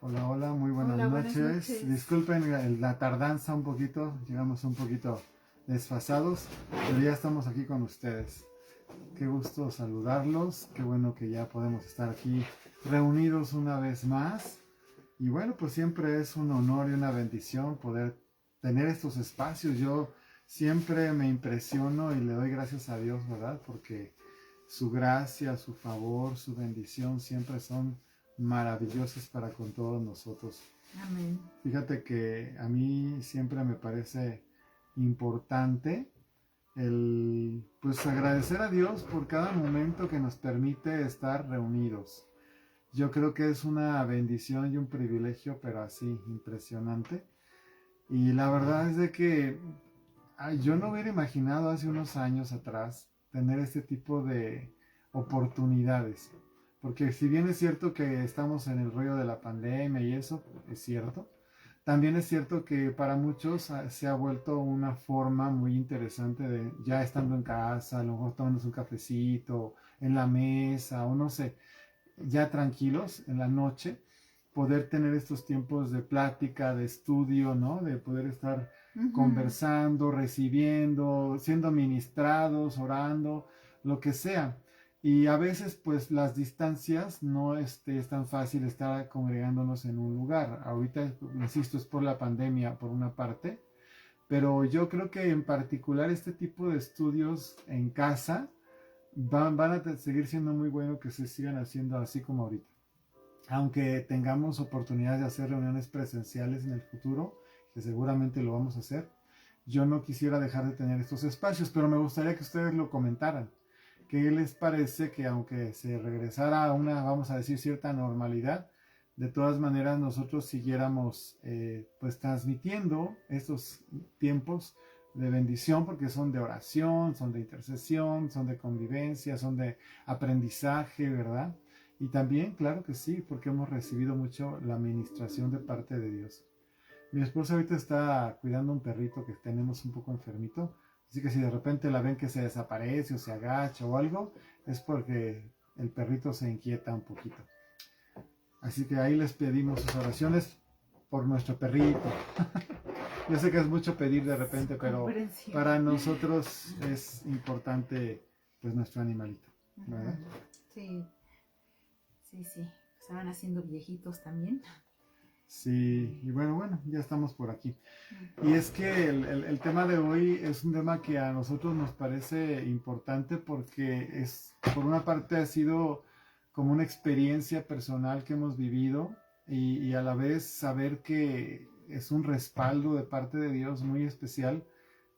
Hola, hola, muy buenas Hola, buenas noches. noches. Disculpen la tardanza un poquito, llegamos un poquito desfasados, pero ya estamos aquí con ustedes. Qué gusto saludarlos, qué bueno que ya podemos estar aquí reunidos una vez más. Y bueno, pues siempre es un honor y una bendición poder tener estos espacios. Yo siempre me impresiono y le doy gracias a Dios, ¿verdad? Porque su gracia, su favor, su bendición siempre son maravillosas para con todos nosotros. Amén. Fíjate que a mí siempre me parece importante el pues agradecer a Dios por cada momento que nos permite estar reunidos. Yo creo que es una bendición y un privilegio, pero así impresionante. Y la verdad es de que yo no hubiera imaginado hace unos años atrás tener este tipo de oportunidades. Porque si bien es cierto que estamos en el rollo de la pandemia y eso, es cierto, también es cierto que para muchos se ha vuelto una forma muy interesante de ya estando en casa, a lo mejor tomándose un cafecito, en la mesa o no sé, ya tranquilos en la noche, poder tener estos tiempos de plática, de estudio, ¿no? De poder estar conversando, recibiendo, siendo ministrados, orando, lo que sea. Y a veces, pues, las distancias no es tan fácil estar congregándonos en un lugar. Ahorita, insisto, es por la pandemia, por una parte, pero yo creo que en particular este tipo de estudios en casa van a seguir siendo muy bueno que se sigan haciendo así como ahorita. Aunque tengamos oportunidades de hacer reuniones presenciales en el futuro, que seguramente lo vamos a hacer, yo no quisiera dejar de tener estos espacios, pero me gustaría que ustedes lo comentaran. ¿Qué les parece que aunque se regresara a una, vamos a decir, cierta normalidad, de todas maneras nosotros siguiéramos pues transmitiendo estos tiempos de bendición, porque son de oración, son de intercesión, son de convivencia, son de aprendizaje, ¿verdad? Y también, claro que sí, porque hemos recibido mucho la administración de parte de Dios. Mi esposa ahorita está cuidando un perrito que tenemos un poco enfermito, así que si de repente la ven que se desaparece o se agacha o algo, es porque el perrito se inquieta un poquito. Así que ahí les pedimos sus oraciones por nuestro perrito. Yo sé que es mucho pedir de repente, pero para nosotros es importante pues nuestro animalito, ¿verdad? Sí, sí, sí. Se van haciendo viejitos también. Sí, y bueno, ya estamos por aquí. Y es que el tema de hoy es un tema que a nosotros nos parece importante porque es, por una parte ha sido como una experiencia personal que hemos vivido y a la vez saber que es un respaldo de parte de Dios muy especial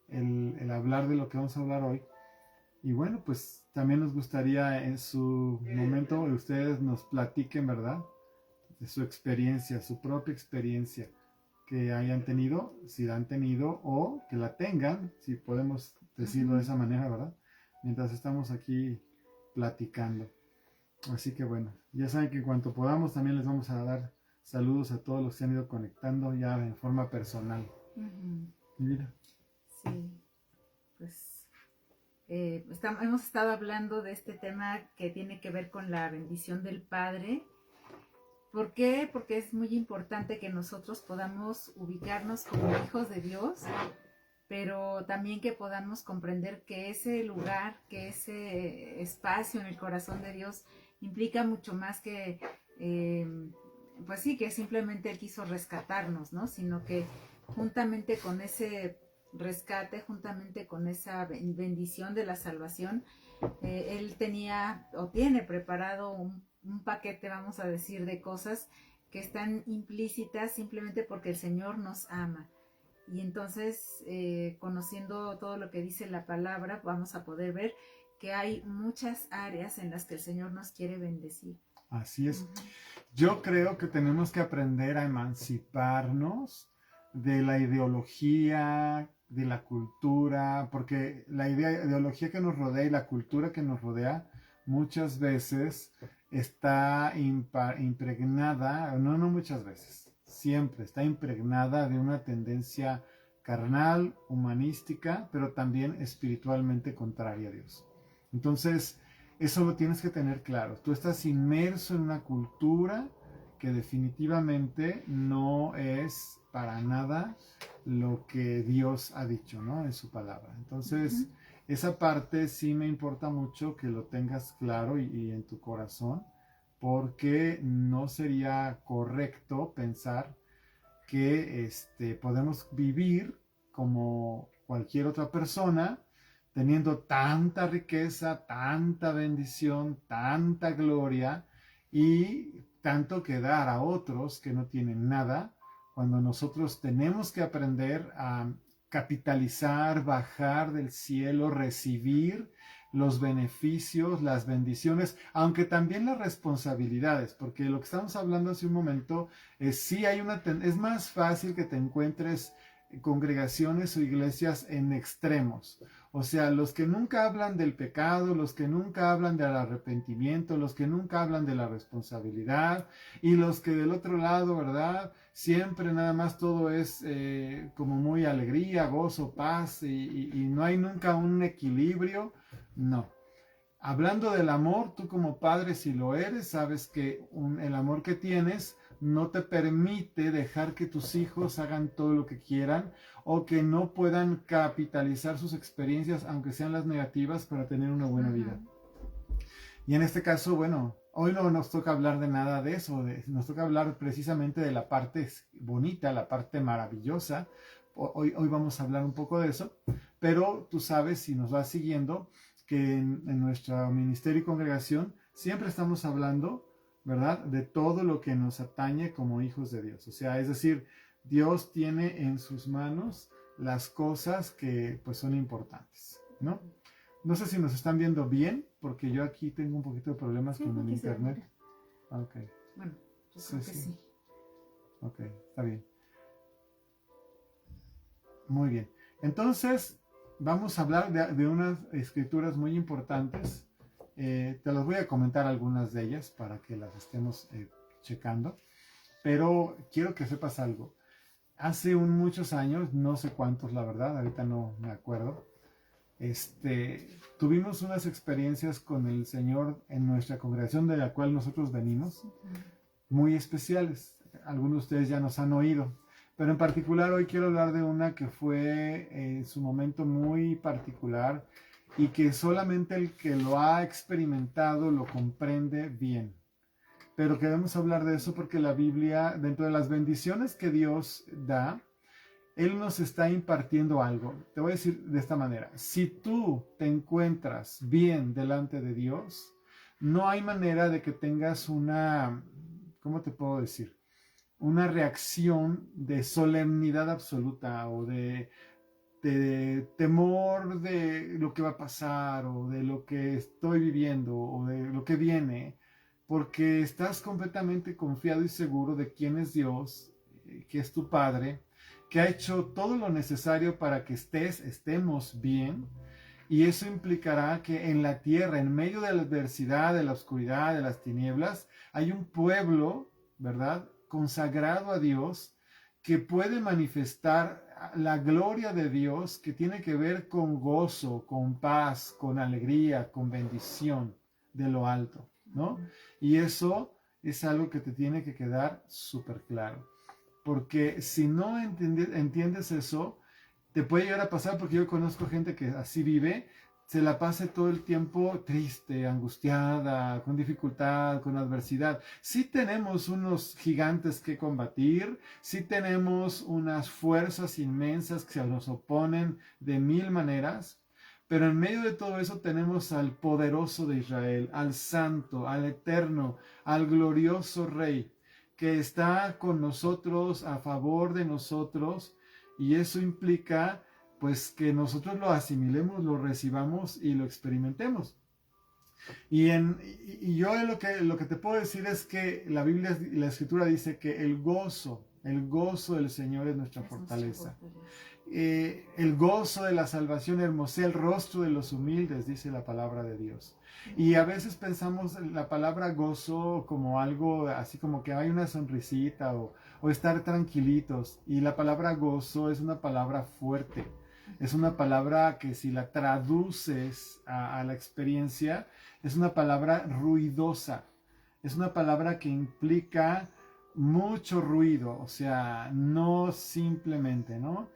el hablar de lo que vamos a hablar hoy. Y bueno, pues también nos gustaría en su momento ustedes nos platiquen, ¿verdad? De su experiencia, su propia experiencia que hayan tenido, si la han tenido o que la tengan, si podemos decirlo de esa manera, ¿verdad? Mientras estamos aquí platicando. Así que bueno, ya saben que en cuanto podamos también les vamos a dar saludos a todos los que se han ido conectando ya en forma personal. Mira. Sí, pues hemos estado hablando de este tema que tiene que ver con la bendición del Padre. ¿Por qué? Porque es muy importante que nosotros podamos ubicarnos como hijos de Dios, pero también que podamos comprender que ese lugar, que ese espacio en el corazón de Dios implica mucho más que, pues sí, que simplemente Él quiso rescatarnos, ¿no? Sino que juntamente con ese rescate, juntamente con esa bendición de la salvación, Él tenía o tiene preparado un paquete, vamos a decir, de cosas que están implícitas simplemente porque el Señor nos ama. Y entonces, conociendo todo lo que dice la palabra, vamos a poder ver que hay muchas áreas en las que el Señor nos quiere bendecir. Así es. Yo creo que tenemos que aprender a emanciparnos de la ideología, de la cultura, porque la ideología que nos rodea y la cultura que nos rodea muchas veces está impregnada, no muchas veces, siempre está impregnada de una tendencia carnal, humanística, pero también espiritualmente contraria a Dios. Entonces, eso lo tienes que tener claro. Tú estás inmerso en una cultura que definitivamente no es para nada lo que Dios ha dicho, ¿no? En su palabra. Entonces, esa parte sí me importa mucho que lo tengas claro y en tu corazón, porque no sería correcto pensar que podemos vivir como cualquier otra persona, teniendo tanta riqueza, tanta bendición, tanta gloria y tanto que dar a otros que no tienen nada, cuando nosotros tenemos que aprender a capitalizar, bajar del cielo, recibir los beneficios, las bendiciones, aunque también las responsabilidades, porque lo que estamos hablando hace un momento es sí es más fácil que te encuentres congregaciones o iglesias en extremos. O sea, los que nunca hablan del pecado, los que nunca hablan del arrepentimiento, los que nunca hablan de la responsabilidad y los que del otro lado, ¿verdad? Siempre nada más todo es como muy alegría, gozo, paz y no hay nunca un equilibrio. No. Hablando del amor, tú como padre, si lo eres, sabes que el amor que tienes no te permite dejar que tus hijos hagan todo lo que quieran o que no puedan capitalizar sus experiencias, aunque sean las negativas, para tener una buena vida. Y en este caso, bueno, hoy no nos toca hablar de nada de eso, nos toca hablar precisamente de la parte bonita, la parte maravillosa. Hoy vamos a hablar un poco de eso, pero tú sabes, si nos vas siguiendo, que en nuestro ministerio y congregación siempre estamos hablando, ¿verdad?, de todo lo que nos atañe como hijos de Dios. O sea, es decir, Dios tiene en sus manos las cosas que pues son importantes, ¿no? No sé si nos están viendo bien, porque yo aquí tengo un poquito de problemas con el internet. Ok. Bueno, yo creo que sí. Ok, está bien. Muy bien. Entonces, vamos a hablar de unas escrituras muy importantes. Te las voy a comentar algunas de ellas para que las estemos checando. Pero quiero que sepas algo. Hace muchos años, no sé cuántos la verdad, ahorita no me acuerdo, tuvimos unas experiencias con el Señor en nuestra congregación de la cual nosotros venimos, muy especiales. Algunos de ustedes ya nos han oído. Pero en particular hoy quiero hablar de una que fue en su momento muy particular y que solamente el que lo ha experimentado lo comprende bien. Pero queremos hablar de eso porque la Biblia, dentro de las bendiciones que Dios da, Él nos está impartiendo algo. Te voy a decir de esta manera. Si tú te encuentras bien delante de Dios, no hay manera de que tengas una, ¿cómo te puedo decir? Una reacción de solemnidad absoluta o de temor de lo que va a pasar o de lo que estoy viviendo o de lo que viene, porque estás completamente confiado y seguro de quién es Dios, que es tu Padre, que ha hecho todo lo necesario para que estemos bien, y eso implicará que en la tierra, en medio de la adversidad, de la oscuridad, de las tinieblas, hay un pueblo, ¿verdad?, consagrado a Dios, que puede manifestar la gloria de Dios, que tiene que ver con gozo, con paz, con alegría, con bendición de lo alto, ¿no? Y eso es algo que te tiene que quedar súper claro. Porque si no entiendes eso, te puede llegar a pasar, porque yo conozco gente que así vive, se la pase todo el tiempo triste, angustiada, con dificultad, con adversidad. Sí tenemos unos gigantes que combatir, sí tenemos unas fuerzas inmensas que se nos oponen de mil maneras, pero en medio de todo eso tenemos al poderoso de Israel, al santo, al eterno, al glorioso Rey, que está con nosotros, a favor de nosotros, y eso implica pues que nosotros lo asimilemos, lo recibamos y lo experimentemos. Y yo lo que te puedo decir es que la Biblia, la Escritura dice que el gozo del Señor es nuestra fortaleza. El gozo de la salvación hermosea el rostro de los humildes, dice la palabra de Dios. Y a veces pensamos la palabra gozo como algo así como que hay una sonrisita o estar tranquilitos. Y la palabra gozo es una palabra fuerte. Es una palabra que si la traduces a la experiencia, es una palabra ruidosa. Es una palabra que implica mucho ruido, o sea, no simplemente, ¿no?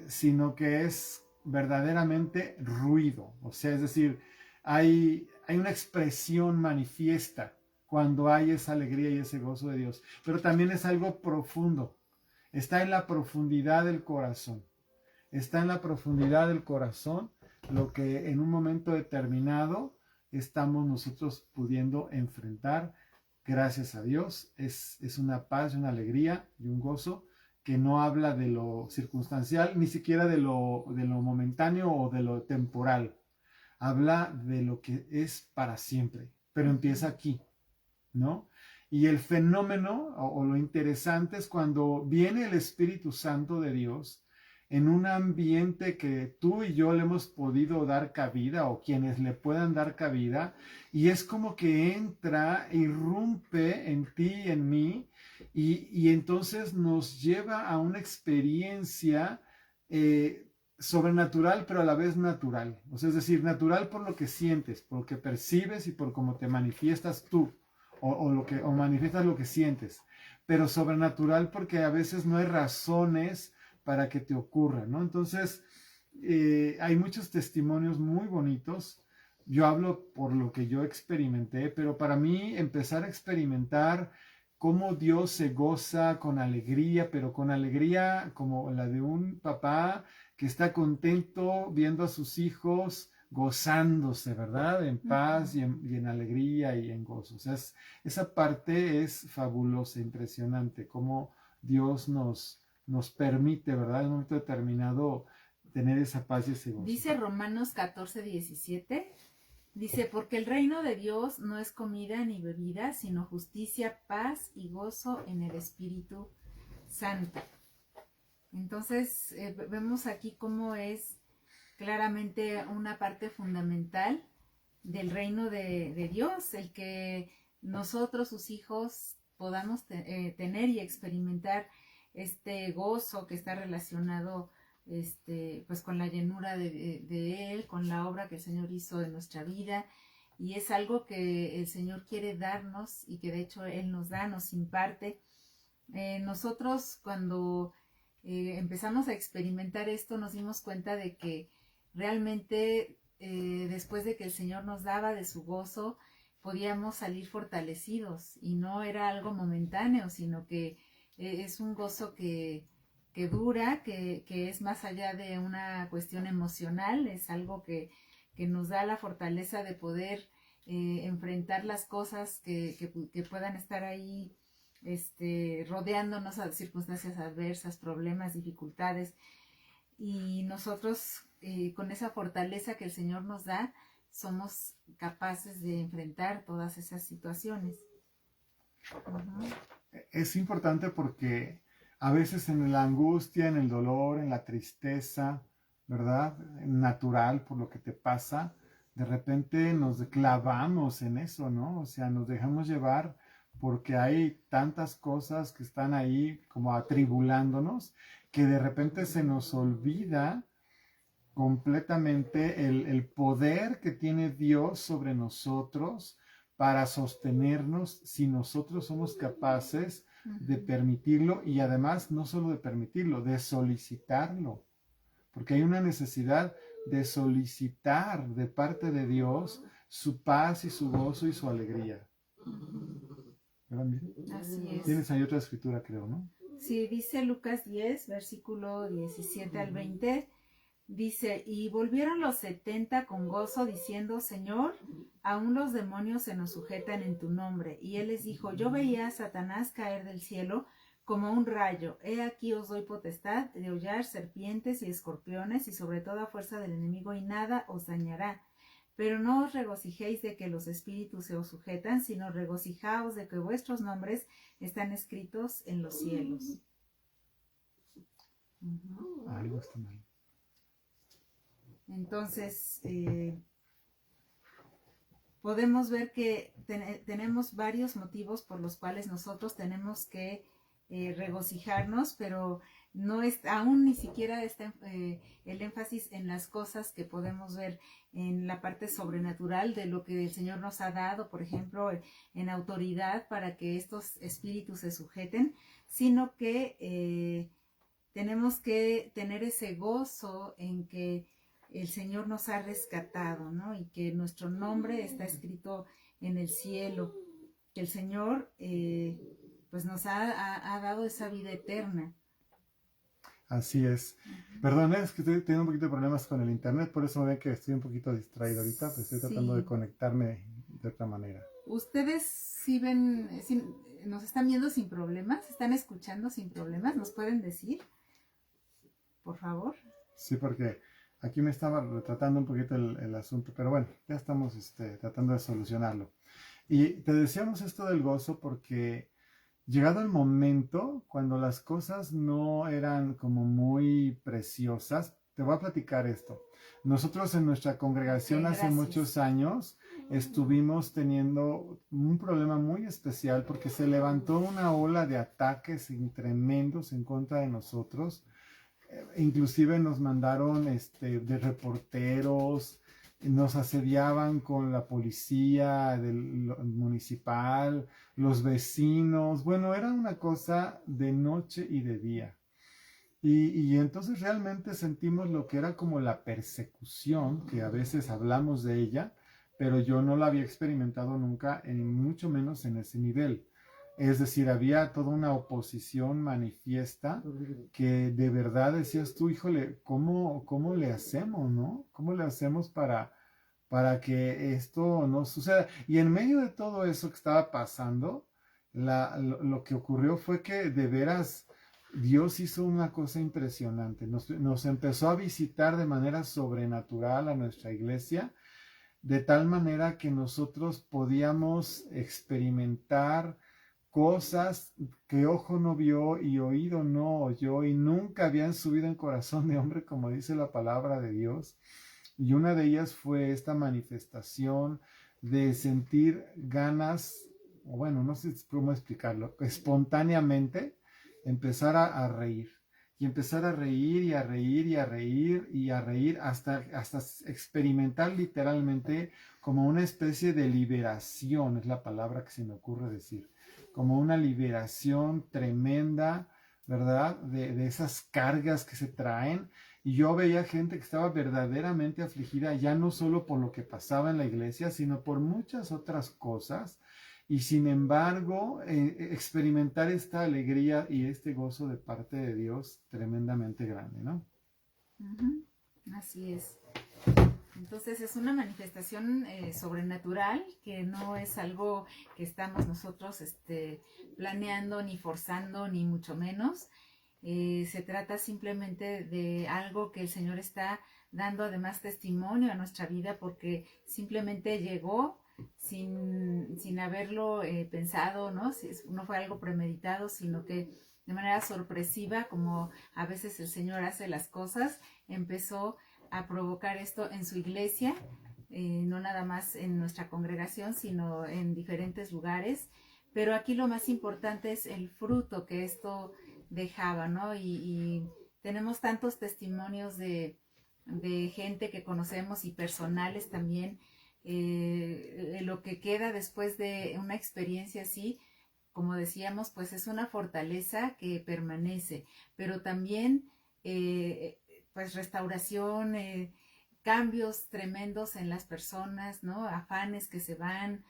Sino que es verdaderamente ruido, o sea, es decir, hay una expresión manifiesta cuando hay esa alegría y ese gozo de Dios, pero también es algo profundo, está en la profundidad del corazón, está en la profundidad del corazón lo que en un momento determinado estamos nosotros pudiendo enfrentar. Gracias a Dios, es una paz, una alegría y un gozo que no habla de lo circunstancial, ni siquiera de lo momentáneo o de lo temporal. Habla de lo que es para siempre, pero empieza aquí, ¿no? Y el fenómeno o lo interesante es cuando viene el Espíritu Santo de Dios en un ambiente que tú y yo le hemos podido dar cabida o quienes le puedan dar cabida, y es como que entra, irrumpe en ti y en mí, y entonces nos lleva a una experiencia sobrenatural, pero a la vez natural. O sea, es decir, natural por lo que sientes, por lo que percibes y por cómo te manifiestas tú o manifiestas lo que sientes, pero sobrenatural porque a veces no hay razones para que te ocurra, ¿no? Entonces, hay muchos testimonios muy bonitos. Yo hablo por lo que yo experimenté, pero para mí empezar a experimentar cómo Dios se goza con alegría, pero con alegría como la de un papá que está contento viendo a sus hijos gozándose, ¿verdad? En paz y en alegría y en gozo. O sea, esa parte es fabulosa, impresionante, cómo Dios nos permite, ¿verdad? En un momento determinado tener esa paz y ese gozo. Dice Romanos 14:17, dice, porque el reino de Dios no es comida ni bebida, sino justicia, paz y gozo en el Espíritu Santo. Entonces, vemos aquí cómo es claramente una parte fundamental del reino de Dios, el que nosotros, sus hijos, podamos tener y experimentar este gozo que está relacionado pues con la llenura de Él, con la obra que el Señor hizo en nuestra vida, y es algo que el Señor quiere darnos y que de hecho Él nos da, nos imparte. Nosotros cuando empezamos a experimentar esto nos dimos cuenta de que realmente después de que el Señor nos daba de su gozo, podíamos salir fortalecidos y no era algo momentáneo, sino que es un gozo que dura, que es más allá de una cuestión emocional, es algo que nos da la fortaleza de poder enfrentar las cosas que puedan estar ahí rodeándonos a circunstancias adversas, problemas, dificultades, y nosotros con esa fortaleza que el Señor nos da, somos capaces de enfrentar todas esas situaciones. Es importante porque a veces en la angustia, en el dolor, en la tristeza, ¿verdad? Natural por lo que te pasa, de repente nos clavamos en eso, ¿no? O sea, nos dejamos llevar porque hay tantas cosas que están ahí como atribulándonos, que de repente se nos olvida completamente el poder que tiene Dios sobre nosotros para sostenernos si nosotros somos capaces de permitirlo, y además no solo de permitirlo, de solicitarlo, porque hay una necesidad de solicitar de parte de Dios su paz y su gozo y su alegría. Así es. Tienes ahí otra escritura, creo, ¿no? Sí, dice Lucas 10, versículo 17 al 20, dice, y volvieron los 70 con gozo, diciendo, Señor, aún los demonios se nos sujetan en tu nombre. Y él les dijo, yo veía a Satanás caer del cielo como un rayo. He aquí os doy potestad de hollar serpientes y escorpiones y sobre toda fuerza del enemigo, y nada os dañará. Pero no os regocijéis de que los espíritus se os sujetan, sino regocijaos de que vuestros nombres están escritos en los cielos. Algo está mal. Entonces, podemos ver que tenemos varios motivos por los cuales nosotros tenemos que regocijarnos, pero no es, aún ni siquiera está el énfasis en las cosas que podemos ver en la parte sobrenatural de lo que el Señor nos ha dado, por ejemplo, en autoridad para que estos espíritus se sujeten, sino que tenemos que tener ese gozo en que el Señor nos ha rescatado, ¿no? Y que nuestro nombre está escrito en el cielo, que el Señor pues nos ha dado esa vida eterna. Así es. Perdón, es que estoy teniendo un poquito de problemas con el internet, por eso ven que estoy un poquito distraído ahorita, pues estoy tratando de conectarme de otra manera. ¿Ustedes sí ven, sí, nos están viendo sin problemas? ¿Están escuchando sin problemas? ¿Nos pueden decir? Por favor. Sí, porque aquí me estaba retratando un poquito el asunto, pero bueno, ya estamos tratando de solucionarlo. Y te decíamos esto del gozo porque llegado el momento, cuando las cosas no eran como muy preciosas, te voy a platicar esto. Nosotros en nuestra congregación hace muchos años estuvimos teniendo un problema muy especial porque se levantó una ola de ataques tremendos en contra de nosotros. Inclusive nos mandaron de reporteros, nos asediaban con la policía municipal, los vecinos. Bueno, era una cosa de noche y de día. Y entonces realmente sentimos lo que era como la persecución, que a veces hablamos de ella, pero yo no la había experimentado nunca, mucho menos en ese nivel. Es decir, había toda una oposición manifiesta que de verdad decías tú, híjole, ¿cómo le hacemos, no? ¿Cómo le hacemos para que esto no suceda? Y en medio de todo eso que estaba pasando, lo que ocurrió fue que de veras Dios hizo una cosa impresionante. Nos empezó a visitar de manera sobrenatural a nuestra iglesia, de tal manera que nosotros podíamos experimentar cosas que ojo no vio y oído no oyó y nunca habían subido en corazón de hombre, como dice la palabra de Dios. Y una de ellas fue esta manifestación de sentir ganas, o bueno, no sé cómo explicarlo, espontáneamente empezar a reír. Y empezar a reír y a reír y a reír y a reír hasta experimentar literalmente como una especie de liberación, es la palabra que se me ocurre decir, como una liberación tremenda, ¿verdad? De esas cargas que se traen. Y yo veía gente que estaba verdaderamente afligida, ya no solo por lo que pasaba en la iglesia, sino por muchas otras cosas. Y sin embargo, experimentar esta alegría y este gozo de parte de Dios tremendamente grande, ¿no? Así es. Entonces es una manifestación sobrenatural que no es algo que estamos nosotros planeando ni forzando ni mucho menos. Se trata simplemente de algo que el Señor está dando además testimonio a nuestra vida porque simplemente llegó sin haberlo pensado, ¿no? No fue algo premeditado, sino que de manera sorpresiva, como a veces el Señor hace las cosas, empezó a provocar esto en su iglesia, no nada más en nuestra congregación, sino en diferentes lugares. Pero aquí lo más importante es el fruto que esto dejaba, ¿no? Y tenemos tantos testimonios de gente que conocemos y personales también, lo que queda después de una experiencia así, como decíamos, pues es una fortaleza que permanece, pero también pues restauración, cambios tremendos en las personas, ¿no? Afanes que se van,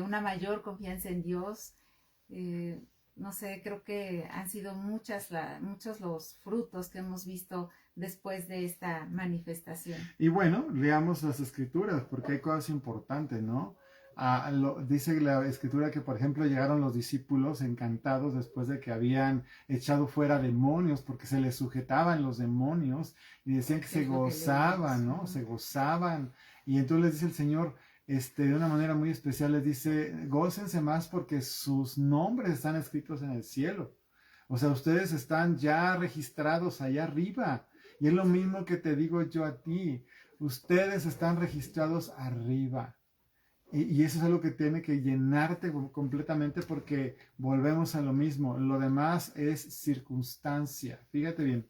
una mayor confianza en Dios. No sé, creo que han sido muchos los frutos que hemos visto después de esta manifestación. Y bueno, leamos las escrituras, porque hay cosas importantes, ¿no? Dice la escritura que, por ejemplo, llegaron los discípulos encantados después de que habían echado fuera demonios, porque se les sujetaban los demonios, y decían que se gozaban, ¿no? Se gozaban. Y entonces les dice el Señor, de una manera muy especial, les dice, gócense más porque sus nombres están escritos en el cielo. O sea, ustedes están ya registrados allá arriba. Y es lo mismo que te digo yo a ti. Ustedes están registrados arriba, Y eso es algo que tiene que llenarte completamente porque volvemos a lo mismo. Lo demás es circunstancia. Fíjate bien.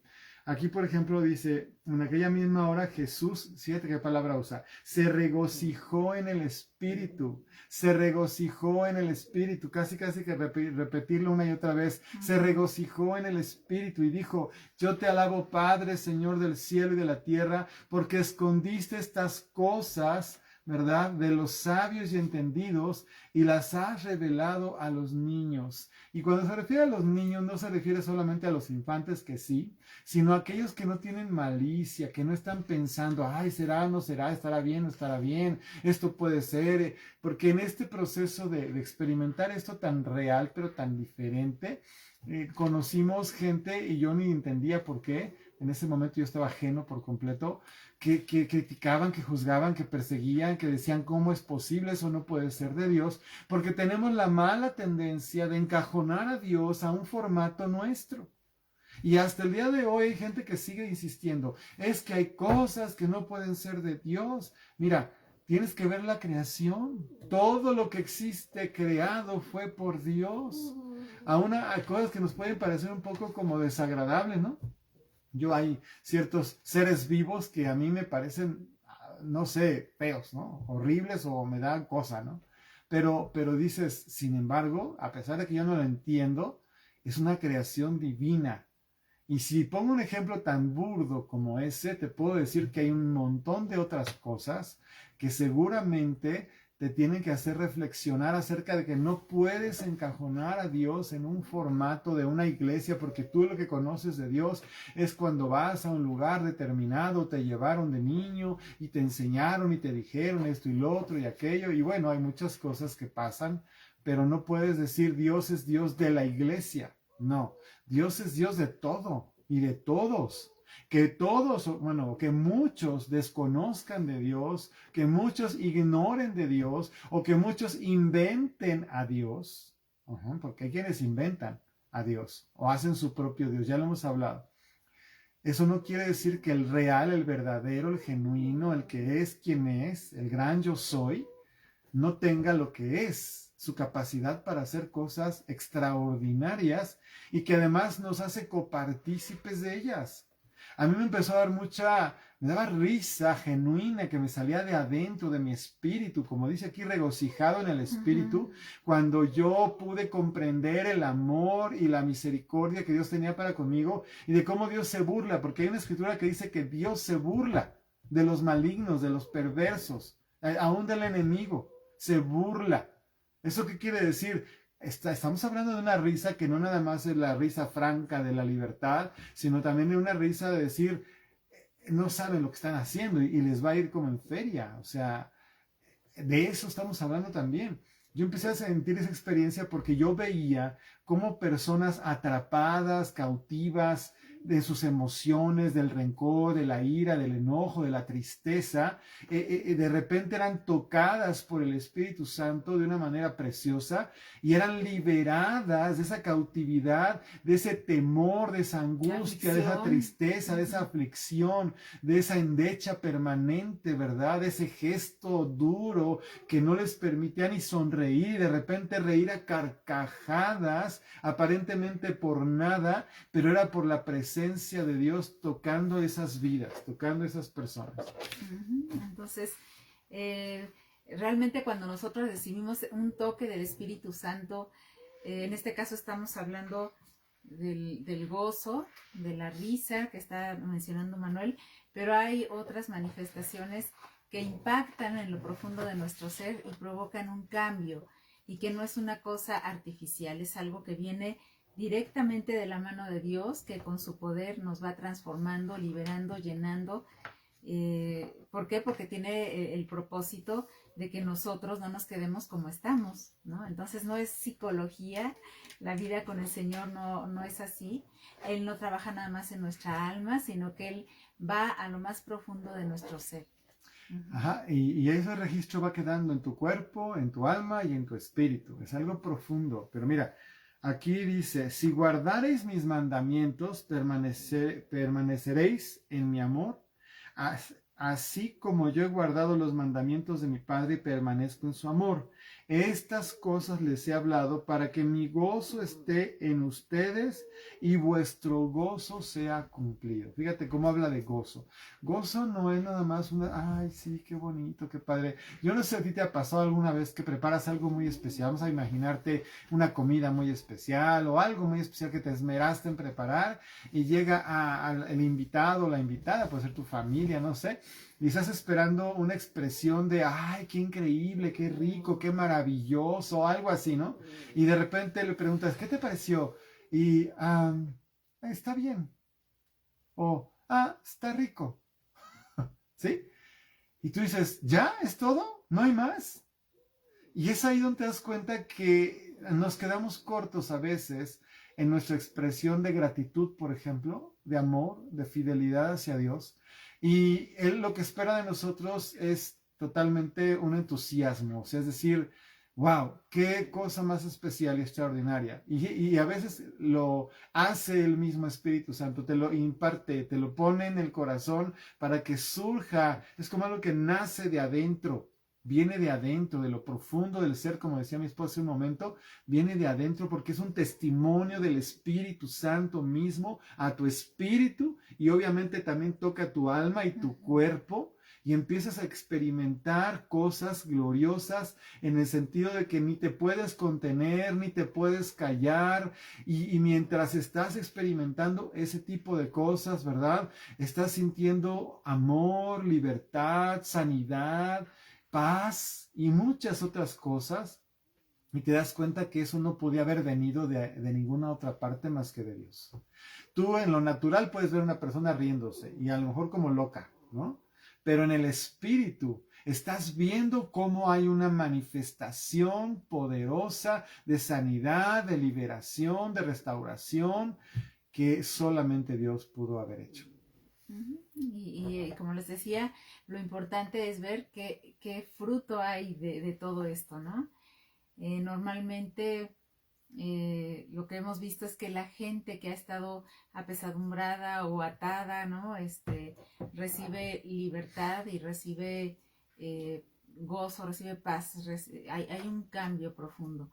Aquí, por ejemplo, dice, en aquella misma hora Jesús, fíjate qué palabra usa, se regocijó en el Espíritu, se regocijó en el Espíritu, casi que repetirlo una y otra vez, se regocijó en el Espíritu y dijo, yo te alabo Padre, Señor del cielo y de la tierra, porque escondiste estas cosas, ¿verdad?, de los sabios y entendidos y las has revelado a los niños. Y cuando se refiere a los niños, no se refiere solamente a los infantes, que sí, sino a aquellos que no tienen malicia, que no están pensando, ay, será, no será, estará bien, no estará bien, esto puede ser, porque en este proceso de experimentar esto tan real, pero tan diferente, conocimos gente y yo ni entendía por qué. En ese momento yo estaba ajeno por completo, que criticaban, que juzgaban, que perseguían, que decían cómo es posible, eso no puede ser de Dios, porque tenemos la mala tendencia de encajonar a Dios a un formato nuestro. Y hasta el día de hoy hay gente que sigue insistiendo, es que hay cosas que no pueden ser de Dios. Mira, tienes que ver la creación. Todo lo que existe creado fue por Dios. Aún hay cosas que nos pueden parecer un poco como desagradables, ¿no? Hay ciertos seres vivos que a mí me parecen, no sé, feos, ¿no? Horribles o me dan cosa, ¿no? Pero dices, sin embargo, a pesar de que yo no lo entiendo, es una creación divina. Y si pongo un ejemplo tan burdo como ese, te puedo decir que hay un montón de otras cosas que seguramente te tienen que hacer reflexionar acerca de que no puedes encajonar a Dios en un formato de una iglesia, porque tú lo que conoces de Dios es cuando vas a un lugar determinado, te llevaron de niño y te enseñaron y te dijeron esto y lo otro y aquello, y bueno, hay muchas cosas que pasan, pero no puedes decir Dios es Dios de la iglesia. No, Dios es Dios de todo y de todos. Que todos, bueno, que muchos desconozcan de Dios, que muchos ignoren de Dios o que muchos inventen a Dios, porque hay quienes inventan a Dios o hacen su propio Dios, ya lo hemos hablado. Eso no quiere decir que el real, el verdadero, el genuino, el que es quien es, el gran yo soy, no tenga lo que es, su capacidad para hacer cosas extraordinarias y que además nos hace copartícipes de ellas. A mí me empezó a dar me daba risa genuina que me salía de adentro de mi espíritu, como dice aquí, regocijado en el espíritu, cuando yo pude comprender el amor y la misericordia que Dios tenía para conmigo y de cómo Dios se burla, porque hay una escritura que dice que Dios se burla de los malignos, de los perversos, aún del enemigo, se burla. ¿Eso qué quiere decir? Estamos hablando de una risa que no nada más es la risa franca de la libertad, sino también de una risa de decir, no saben lo que están haciendo y les va a ir como en feria. O sea, de eso estamos hablando también. Yo empecé a sentir esa experiencia porque yo veía cómo personas atrapadas, cautivas de sus emociones, del rencor, de la ira, del enojo, de la tristeza, de repente eran tocadas por el Espíritu Santo de una manera preciosa y eran liberadas de esa cautividad, de ese temor, de esa angustia, de esa tristeza, de esa aflicción, de esa endecha permanente, ¿verdad? De ese gesto duro que no les permitía ni sonreír, de repente reír a carcajadas, aparentemente por nada, pero era por la presencia de Dios tocando esas vidas, tocando esas personas. Entonces, realmente cuando nosotros recibimos un toque del Espíritu Santo, en este caso estamos hablando del gozo, de la risa que está mencionando Manuel, pero hay otras manifestaciones que impactan en lo profundo de nuestro ser y provocan un cambio, y que no es una cosa artificial, es algo que viene directamente de la mano de Dios, que con su poder nos va transformando, liberando, llenando. ¿Por qué? Porque tiene el propósito de que nosotros no nos quedemos como estamos, ¿no? Entonces no es psicología, la vida con el Señor no es así. Él no trabaja nada más en nuestra alma, sino que Él va a lo más profundo de nuestro ser. Ajá, y ese registro va quedando en tu cuerpo, en tu alma y en tu espíritu. Es algo profundo. Pero mira, aquí dice, si guardareis mis mandamientos, permaneceréis en mi amor, así como yo he guardado los mandamientos de mi Padre y permanezco en su amor. Estas cosas les he hablado para que mi gozo esté en ustedes y vuestro gozo sea cumplido. Fíjate cómo habla de gozo. Gozo no es nada más una, ay, sí, qué bonito, qué padre. Yo no sé si a ti te ha pasado alguna vez que preparas algo muy especial. Vamos a imaginarte una comida muy especial o algo muy especial que te esmeraste en preparar y llega el invitado o la invitada, puede ser tu familia, no sé, y estás esperando una expresión de, ay, qué increíble, qué rico, qué maravilloso, algo así, ¿no? Y de repente le preguntas, ¿qué te pareció? Y, está bien. O, está rico. ¿Sí? Y tú dices, ¿ya? ¿Es todo? ¿No hay más? Y es ahí donde te das cuenta que nos quedamos cortos a veces en nuestra expresión de gratitud, por ejemplo, de amor, de fidelidad hacia Dios. Y Él lo que espera de nosotros es totalmente un entusiasmo, o sea, es decir, wow, qué cosa más especial y extraordinaria. Y a veces lo hace el mismo Espíritu Santo, te lo imparte, te lo pone en el corazón para que surja, es como algo que nace de adentro. Viene de adentro, de lo profundo del ser, como decía mi esposa hace un momento, viene de adentro porque es un testimonio del Espíritu Santo mismo a tu espíritu y obviamente también toca tu alma y tu cuerpo y empiezas a experimentar cosas gloriosas en el sentido de que ni te puedes contener, ni te puedes callar y mientras estás experimentando ese tipo de cosas, ¿verdad? Estás sintiendo amor, libertad, sanidad, paz y muchas otras cosas, y te das cuenta que eso no podía haber venido de ninguna otra parte más que de Dios. Tú en lo natural puedes ver a una persona riéndose y a lo mejor como loca, ¿no? Pero en el espíritu estás viendo cómo hay una manifestación poderosa de sanidad, de liberación, de restauración que solamente Dios pudo haber hecho. Y como les decía, lo importante es ver qué fruto hay de todo esto, ¿no? Normalmente lo que hemos visto es que la gente que ha estado apesadumbrada o atada, ¿no? Recibe libertad y recibe gozo, recibe paz, hay un cambio profundo.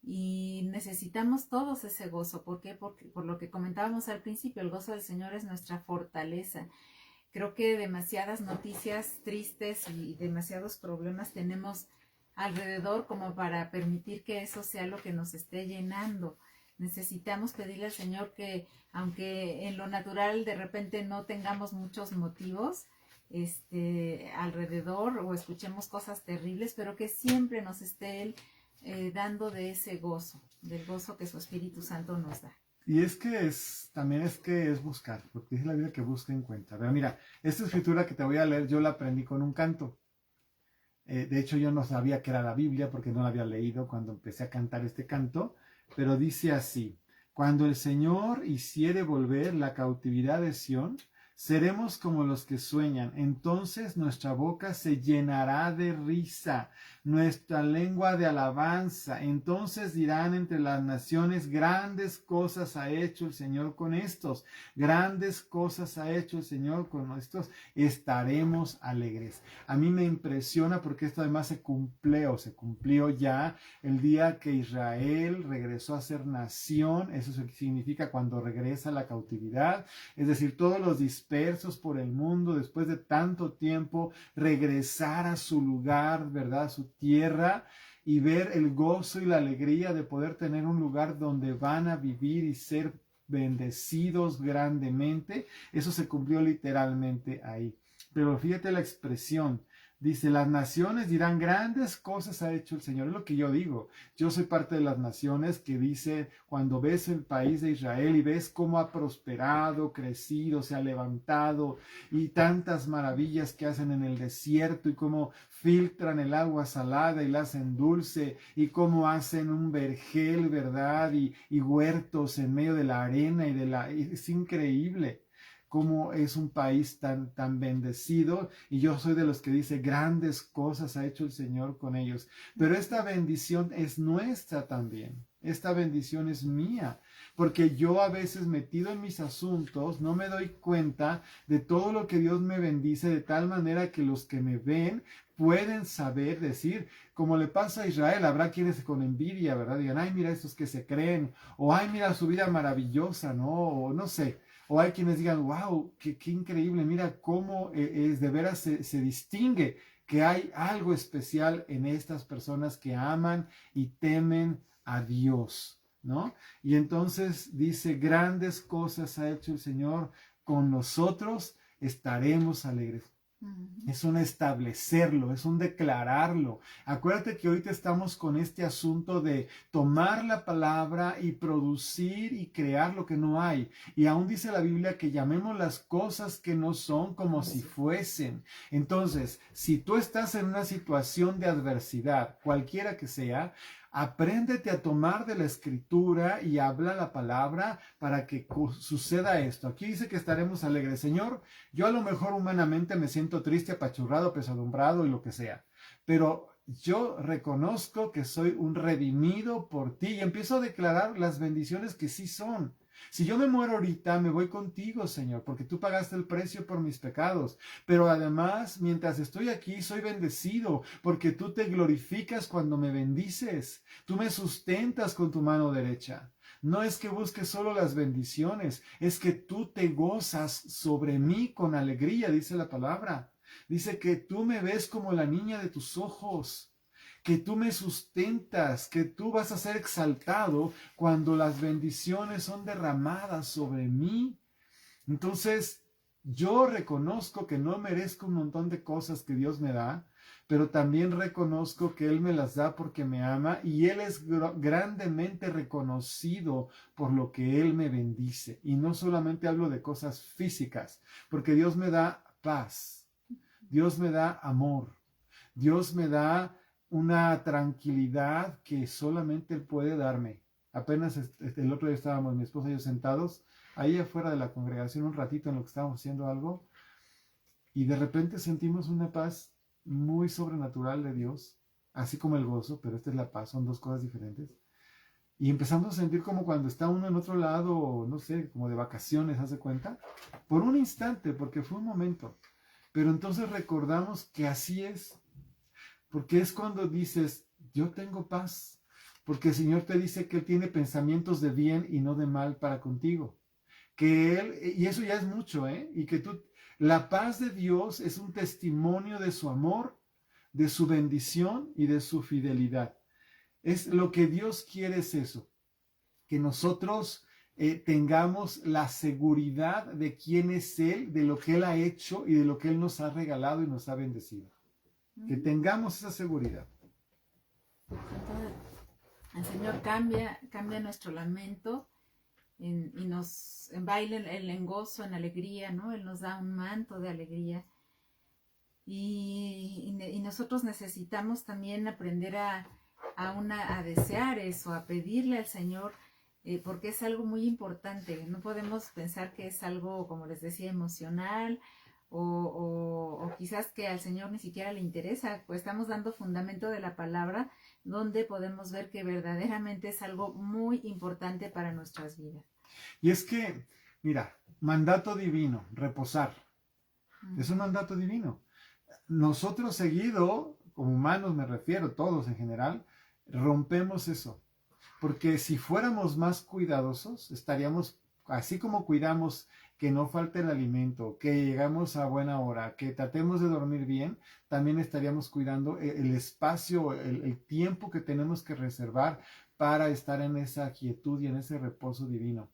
Y necesitamos todos ese gozo. ¿Por qué? Porque, por lo que comentábamos al principio, el gozo del Señor es nuestra fortaleza. Creo que demasiadas noticias tristes y demasiados problemas tenemos alrededor como para permitir que eso sea lo que nos esté llenando. Necesitamos pedirle al Señor que, aunque en lo natural de repente no tengamos muchos motivos alrededor o escuchemos cosas terribles, pero que siempre nos esté Él dando de ese gozo, del gozo que su Espíritu Santo nos da. Y también es buscar, porque dice la Biblia que busca encuentra. Pero mira, esta escritura que te voy a leer, yo la aprendí con un canto. De hecho, yo no sabía que era la Biblia porque no la había leído cuando empecé a cantar este canto, pero dice así: cuando el Señor hiciere volver la cautividad de Sión, seremos como los que sueñan. Entonces nuestra boca se llenará de risa, nuestra lengua de alabanza. Entonces dirán entre las naciones: grandes cosas ha hecho el Señor con estos. Grandes cosas ha hecho el Señor con estos. Estaremos alegres. A mí me impresiona porque esto además se cumplió ya el día que Israel regresó a ser nación. Eso significa cuando regresa la cautividad. Es decir, todos los dispersos por el mundo, después de tanto tiempo, regresar a su lugar, ¿verdad? A su tierra, y ver el gozo y la alegría de poder tener un lugar donde van a vivir y ser bendecidos grandemente. Eso se cumplió literalmente ahí. Pero fíjate la expresión. Dice, las naciones dirán: grandes cosas ha hecho el Señor. Es lo que yo digo. Yo soy parte de las naciones que dice, cuando ves el país de Israel y ves cómo ha prosperado, crecido, se ha levantado y tantas maravillas que hacen en el desierto y cómo filtran el agua salada y la hacen dulce y cómo hacen un vergel, ¿verdad? Y huertos en medio de la arena es increíble cómo es un país tan bendecido, y yo soy de los que dice: grandes cosas ha hecho el Señor con ellos. Pero esta bendición es nuestra también. esta bendición es mía, porque yo a veces metido en mis asuntos no me doy cuenta de todo lo que Dios me bendice, de tal manera que los que me ven pueden saber decir, como le pasa a Israel, habrá quienes con envidia, ¿verdad? Digan, ay, mira estos que se creen, o ay, mira su vida maravillosa, ¿no? O no sé, o hay quienes digan, wow, qué increíble, mira cómo es de veras se distingue que hay algo especial en estas personas que aman y temen a Dios, ¿no? Y entonces dice, grandes cosas ha hecho el Señor, con nosotros estaremos alegres. Es un establecerlo, es un declararlo. Acuérdate que ahorita estamos con este asunto de tomar la palabra y producir y crear lo que no hay. Y aún dice la Biblia que llamemos las cosas que no son como si fuesen. Entonces, si tú estás en una situación de adversidad, cualquiera que sea, apréndete a tomar de la escritura y habla la palabra para que suceda esto. Aquí dice que estaremos alegres. Señor, yo a lo mejor humanamente me siento triste, apachurrado, pesadumbrado y lo que sea, pero yo reconozco que soy un redimido por ti y empiezo a declarar las bendiciones que sí son. Si yo me muero ahorita, me voy contigo, Señor, porque tú pagaste el precio por mis pecados. Pero además, mientras estoy aquí, soy bendecido, porque tú te glorificas cuando me bendices. Tú me sustentas con tu mano derecha. No es que busques solo las bendiciones, es que tú te gozas sobre mí con alegría, dice la palabra. Dice que tú me ves como la niña de tus ojos, que tú me sustentas, que tú vas a ser exaltado cuando las bendiciones son derramadas sobre mí. Entonces, yo reconozco que no merezco un montón de cosas que Dios me da, pero también reconozco que Él me las da porque me ama y Él es grandemente reconocido por lo que Él me bendice. Y no solamente hablo de cosas físicas, porque Dios me da paz, Dios me da amor, Dios me da una tranquilidad que solamente Él puede darme. Apenas el otro día estábamos mi esposa y yo sentados ahí afuera de la congregación un ratito en lo que estábamos haciendo algo y de repente sentimos una paz muy sobrenatural de Dios, así como el gozo, pero esta es la paz, son dos cosas diferentes. Y empezamos a sentir como cuando está uno en otro lado, no sé, como de vacaciones, ¿hace cuenta? Por un instante, porque fue un momento. Pero entonces recordamos que así es, porque es cuando dices, yo tengo paz, porque el Señor te dice que Él tiene pensamientos de bien y no de mal para contigo. Que Él, y eso ya es mucho, y que la paz de Dios es un testimonio de su amor, de su bendición y de su fidelidad. Es lo que Dios quiere, es eso, que nosotros tengamos la seguridad de quién es Él, de lo que Él ha hecho y de lo que Él nos ha regalado y nos ha bendecido. Que tengamos esa seguridad. Entonces, el Señor cambia nuestro lamento y nos baila en gozo, en alegría, ¿no? Él nos da un manto de alegría. Y nosotros necesitamos también aprender a desear eso, a pedirle al Señor, porque es algo muy importante. No podemos pensar que es algo, como les decía, emocional o quizás que al Señor ni siquiera le interesa. Pues estamos dando fundamento de la palabra donde podemos ver que verdaderamente es algo muy importante para nuestras vidas. Y es que, mira, mandato divino, reposar. Es un mandato divino. Nosotros seguido, como humanos me refiero, todos en general, rompemos eso. Porque si fuéramos más cuidadosos, estaríamos, así como cuidamos que no falte el alimento, que llegamos a buena hora, que tratemos de dormir bien, también estaríamos cuidando el espacio, el tiempo que tenemos que reservar para estar en esa quietud y en ese reposo divino.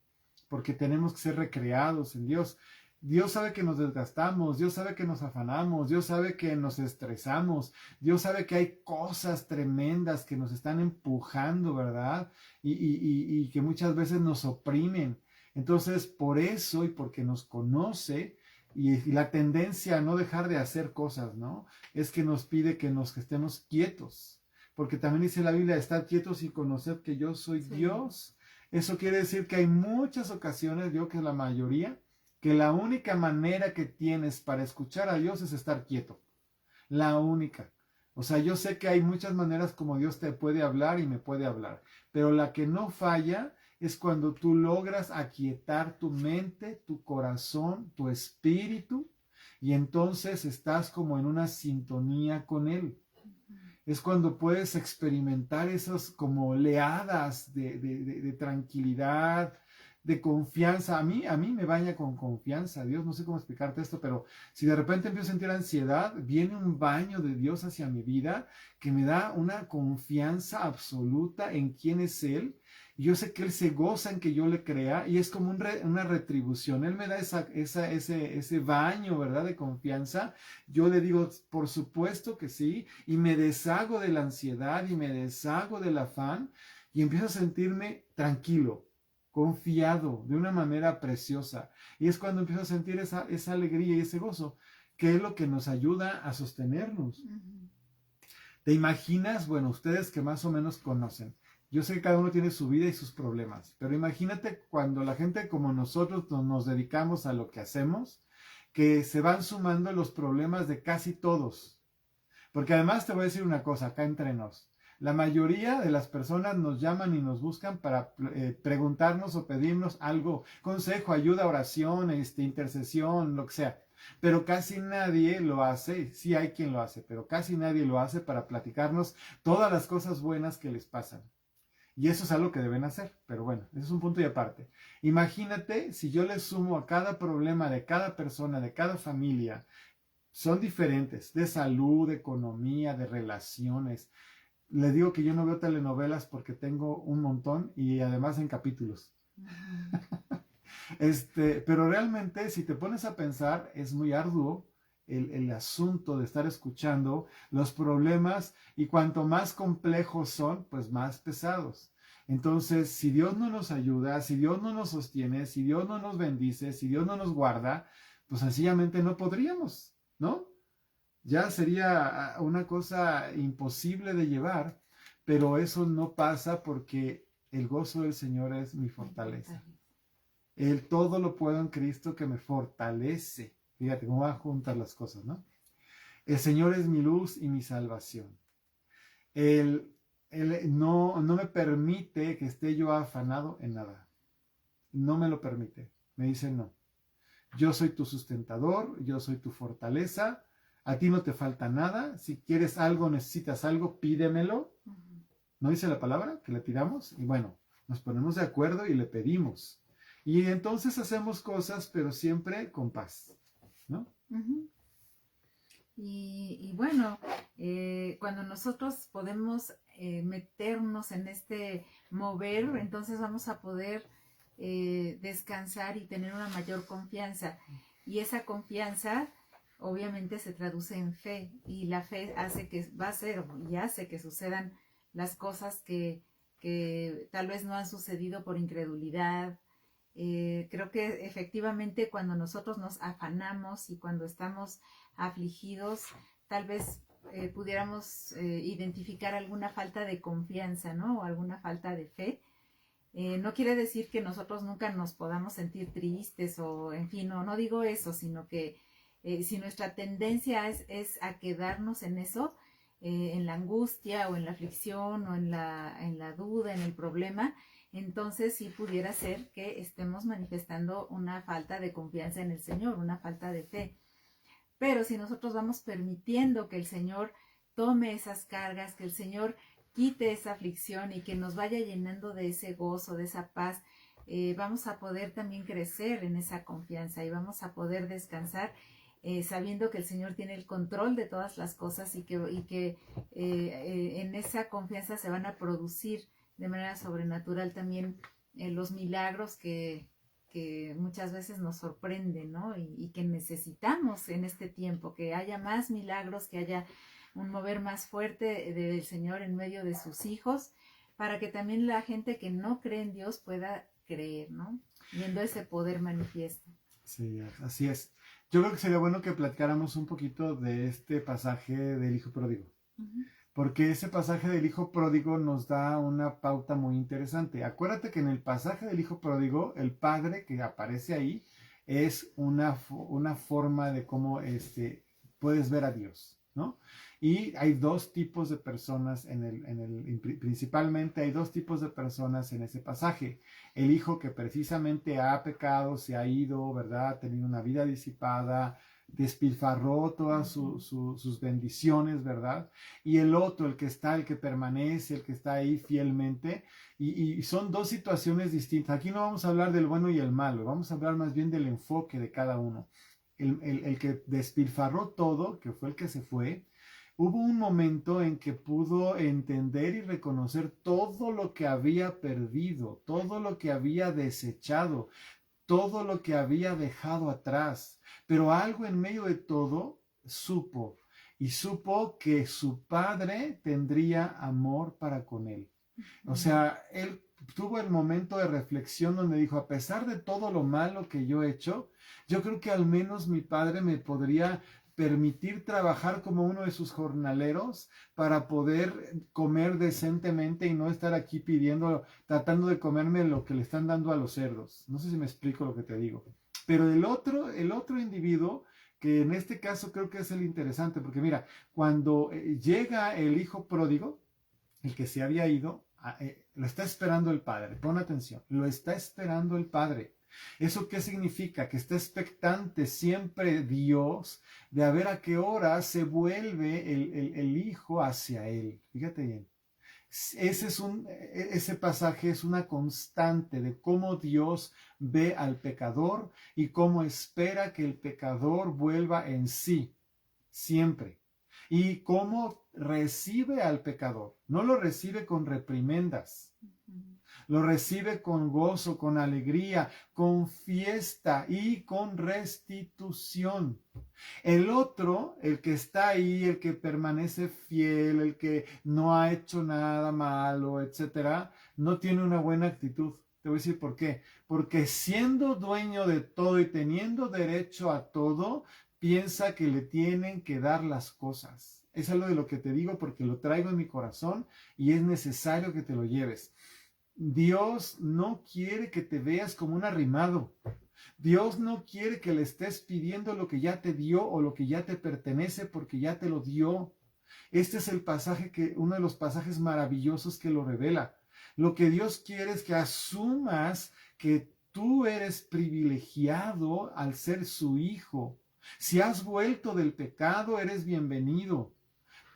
Porque tenemos que ser recreados en Dios. Dios sabe que nos desgastamos, Dios sabe que nos afanamos, Dios sabe que nos estresamos, Dios sabe que hay cosas tremendas que nos están empujando, ¿verdad? Y que muchas veces nos oprimen. Entonces, por eso y porque nos conoce y la tendencia a no dejar de hacer cosas, ¿no? Es que nos pide que estemos quietos. Porque también dice la Biblia, estar quietos y conocer que yo soy Dios. Eso quiere decir que hay muchas ocasiones, yo que la mayoría, que la única manera que tienes para escuchar a Dios es estar quieto. La única. O sea, yo sé que hay muchas maneras como Dios te puede hablar y me puede hablar, pero la que no falla es cuando tú logras aquietar tu mente, tu corazón, tu espíritu, y entonces estás como en una sintonía con Él. Es cuando puedes experimentar esas como oleadas de tranquilidad, de confianza. A mí me baña con confianza, Dios, no sé cómo explicarte esto, pero si de repente empiezo a sentir ansiedad, viene un baño de Dios hacia mi vida que me da una confianza absoluta en quién es Él. Y yo sé que Él se goza en que yo le crea y es como una retribución. Él me da ese baño, ¿verdad? De confianza. Yo le digo, por supuesto que sí, y me deshago de la ansiedad y me deshago del afán y empiezo a sentirme tranquilo, confiado, de una manera preciosa. Y es cuando empiezo a sentir esa alegría y ese gozo, que es lo que nos ayuda a sostenernos. ¿Te imaginas? Bueno, ustedes que más o menos conocen. Yo sé que cada uno tiene su vida y sus problemas, pero imagínate cuando la gente como nosotros nos dedicamos a lo que hacemos, que se van sumando los problemas de casi todos. Porque además te voy a decir una cosa, acá entre nos. La mayoría de las personas nos llaman y nos buscan para preguntarnos o pedirnos algo, consejo, ayuda, oración, intercesión, lo que sea. Pero casi nadie lo hace, sí hay quien lo hace, pero casi nadie lo hace para platicarnos todas las cosas buenas que les pasan. Y eso es algo que deben hacer, pero bueno, eso es un punto y aparte. Imagínate si yo le sumo a cada problema de cada persona, de cada familia, son diferentes, de salud, de economía, de relaciones. Le digo que yo no veo telenovelas porque tengo un montón y además en capítulos. Pero realmente si te pones a pensar es muy arduo el asunto de estar escuchando los problemas y cuanto más complejos son, pues más pesados. Entonces, si Dios no nos ayuda, si Dios no nos sostiene, si Dios no nos bendice, si Dios no nos guarda, pues sencillamente no podríamos, ¿no? Ya sería una cosa imposible de llevar, pero eso no pasa porque el gozo del Señor es mi fortaleza. El todo lo puedo en Cristo que me fortalece. Fíjate cómo van a juntar las cosas, ¿no? El Señor es mi luz y mi salvación. Él no me permite que esté yo afanado en nada. No me lo permite. Me dice no. Yo soy tu sustentador, yo soy tu fortaleza. A ti no te falta nada. Si quieres algo, necesitas algo, pídemelo. ¿No dice la palabra? Que le pidamos. Y bueno, nos ponemos de acuerdo y le pedimos. Y entonces hacemos cosas, pero siempre con paz, ¿no? Y bueno, cuando nosotros podemos meternos en este mover, entonces vamos a poder descansar y tener una mayor confianza. Y esa confianza obviamente se traduce en fe, y la fe hace que va a ser y hace que sucedan las cosas que tal vez no han sucedido por incredulidad. Creo que efectivamente cuando nosotros nos afanamos y cuando estamos afligidos, tal vez pudiéramos identificar alguna falta de confianza, ¿no? O alguna falta de fe. No quiere decir que nosotros nunca nos podamos sentir tristes o, en fin, no digo eso, sino que si nuestra tendencia es a quedarnos en eso, en la angustia o en la aflicción o en la duda, en el problema, entonces sí pudiera ser que estemos manifestando una falta de confianza en el Señor, una falta de fe. Pero si nosotros vamos permitiendo que el Señor tome esas cargas, que el Señor quite esa aflicción y que nos vaya llenando de ese gozo, de esa paz, vamos a poder también crecer en esa confianza y vamos a poder descansar sabiendo que el Señor tiene el control de todas las cosas y que en esa confianza se van a producir de manera sobrenatural también los milagros que muchas veces nos sorprenden, ¿no? Y que necesitamos en este tiempo, que haya más milagros, que haya un mover más fuerte del Señor en medio de sus hijos, para que también la gente que no cree en Dios pueda creer, ¿no? Viendo ese poder manifiesto. Sí, así es. Yo creo que sería bueno que platicáramos un poquito de este pasaje del Hijo Pródigo. Porque ese pasaje del Hijo Pródigo nos da una pauta muy interesante. Acuérdate que en el pasaje del Hijo Pródigo, el Padre que aparece ahí es una forma de cómo puedes ver a Dios, ¿no? Y hay dos tipos de personas principalmente hay dos tipos de personas en ese pasaje. El hijo que precisamente ha pecado, se ha ido, ¿verdad? Ha tenido una vida disipada, despilfarró todas sus bendiciones, ¿verdad? Y el otro, el que permanece, el que está ahí fielmente. Y son dos situaciones distintas. Aquí no vamos a hablar del bueno y el malo, vamos a hablar más bien del enfoque de cada uno. El que despilfarró todo, que fue el que se fue, hubo un momento en que pudo entender y reconocer todo lo que había perdido, todo lo que había desechado, todo lo que había dejado atrás. Pero algo en medio de todo supo, y supo que su padre tendría amor para con él. O sea, él tuvo el momento de reflexión donde dijo, a pesar de todo lo malo que yo he hecho, yo creo que al menos mi padre me podría permitir trabajar como uno de sus jornaleros para poder comer decentemente y no estar aquí tratando de comerme lo que le están dando a los cerdos. No sé si me explico lo que te digo. Pero el otro individuo, que en este caso creo que es el interesante, porque mira, cuando llega el hijo pródigo, el que se había ido, lo está esperando el padre. Pon atención, lo está esperando el padre. ¿Eso qué significa? Que está expectante siempre Dios de a ver a qué hora se vuelve el hijo hacia él. Fíjate bien. Ese pasaje es una constante de cómo Dios ve al pecador y cómo espera que el pecador vuelva en sí, siempre. Y cómo recibe al pecador. No lo recibe con reprimendas. Lo recibe con gozo, con alegría, con fiesta y con restitución. El otro, el que está ahí, el que permanece fiel, el que no ha hecho nada malo, etcétera, no tiene una buena actitud. Te voy a decir por qué. Porque siendo dueño de todo y teniendo derecho a todo, piensa que le tienen que dar las cosas. Es algo de lo que te digo porque lo traigo en mi corazón y es necesario que te lo lleves. Dios no quiere que te veas como un arrimado. Dios no quiere que le estés pidiendo lo que ya te dio o lo que ya te pertenece porque ya te lo dio. Este es uno de los pasajes maravillosos que lo revela. Lo que Dios quiere es que asumas que tú eres privilegiado al ser su hijo. Si has vuelto del pecado, eres bienvenido.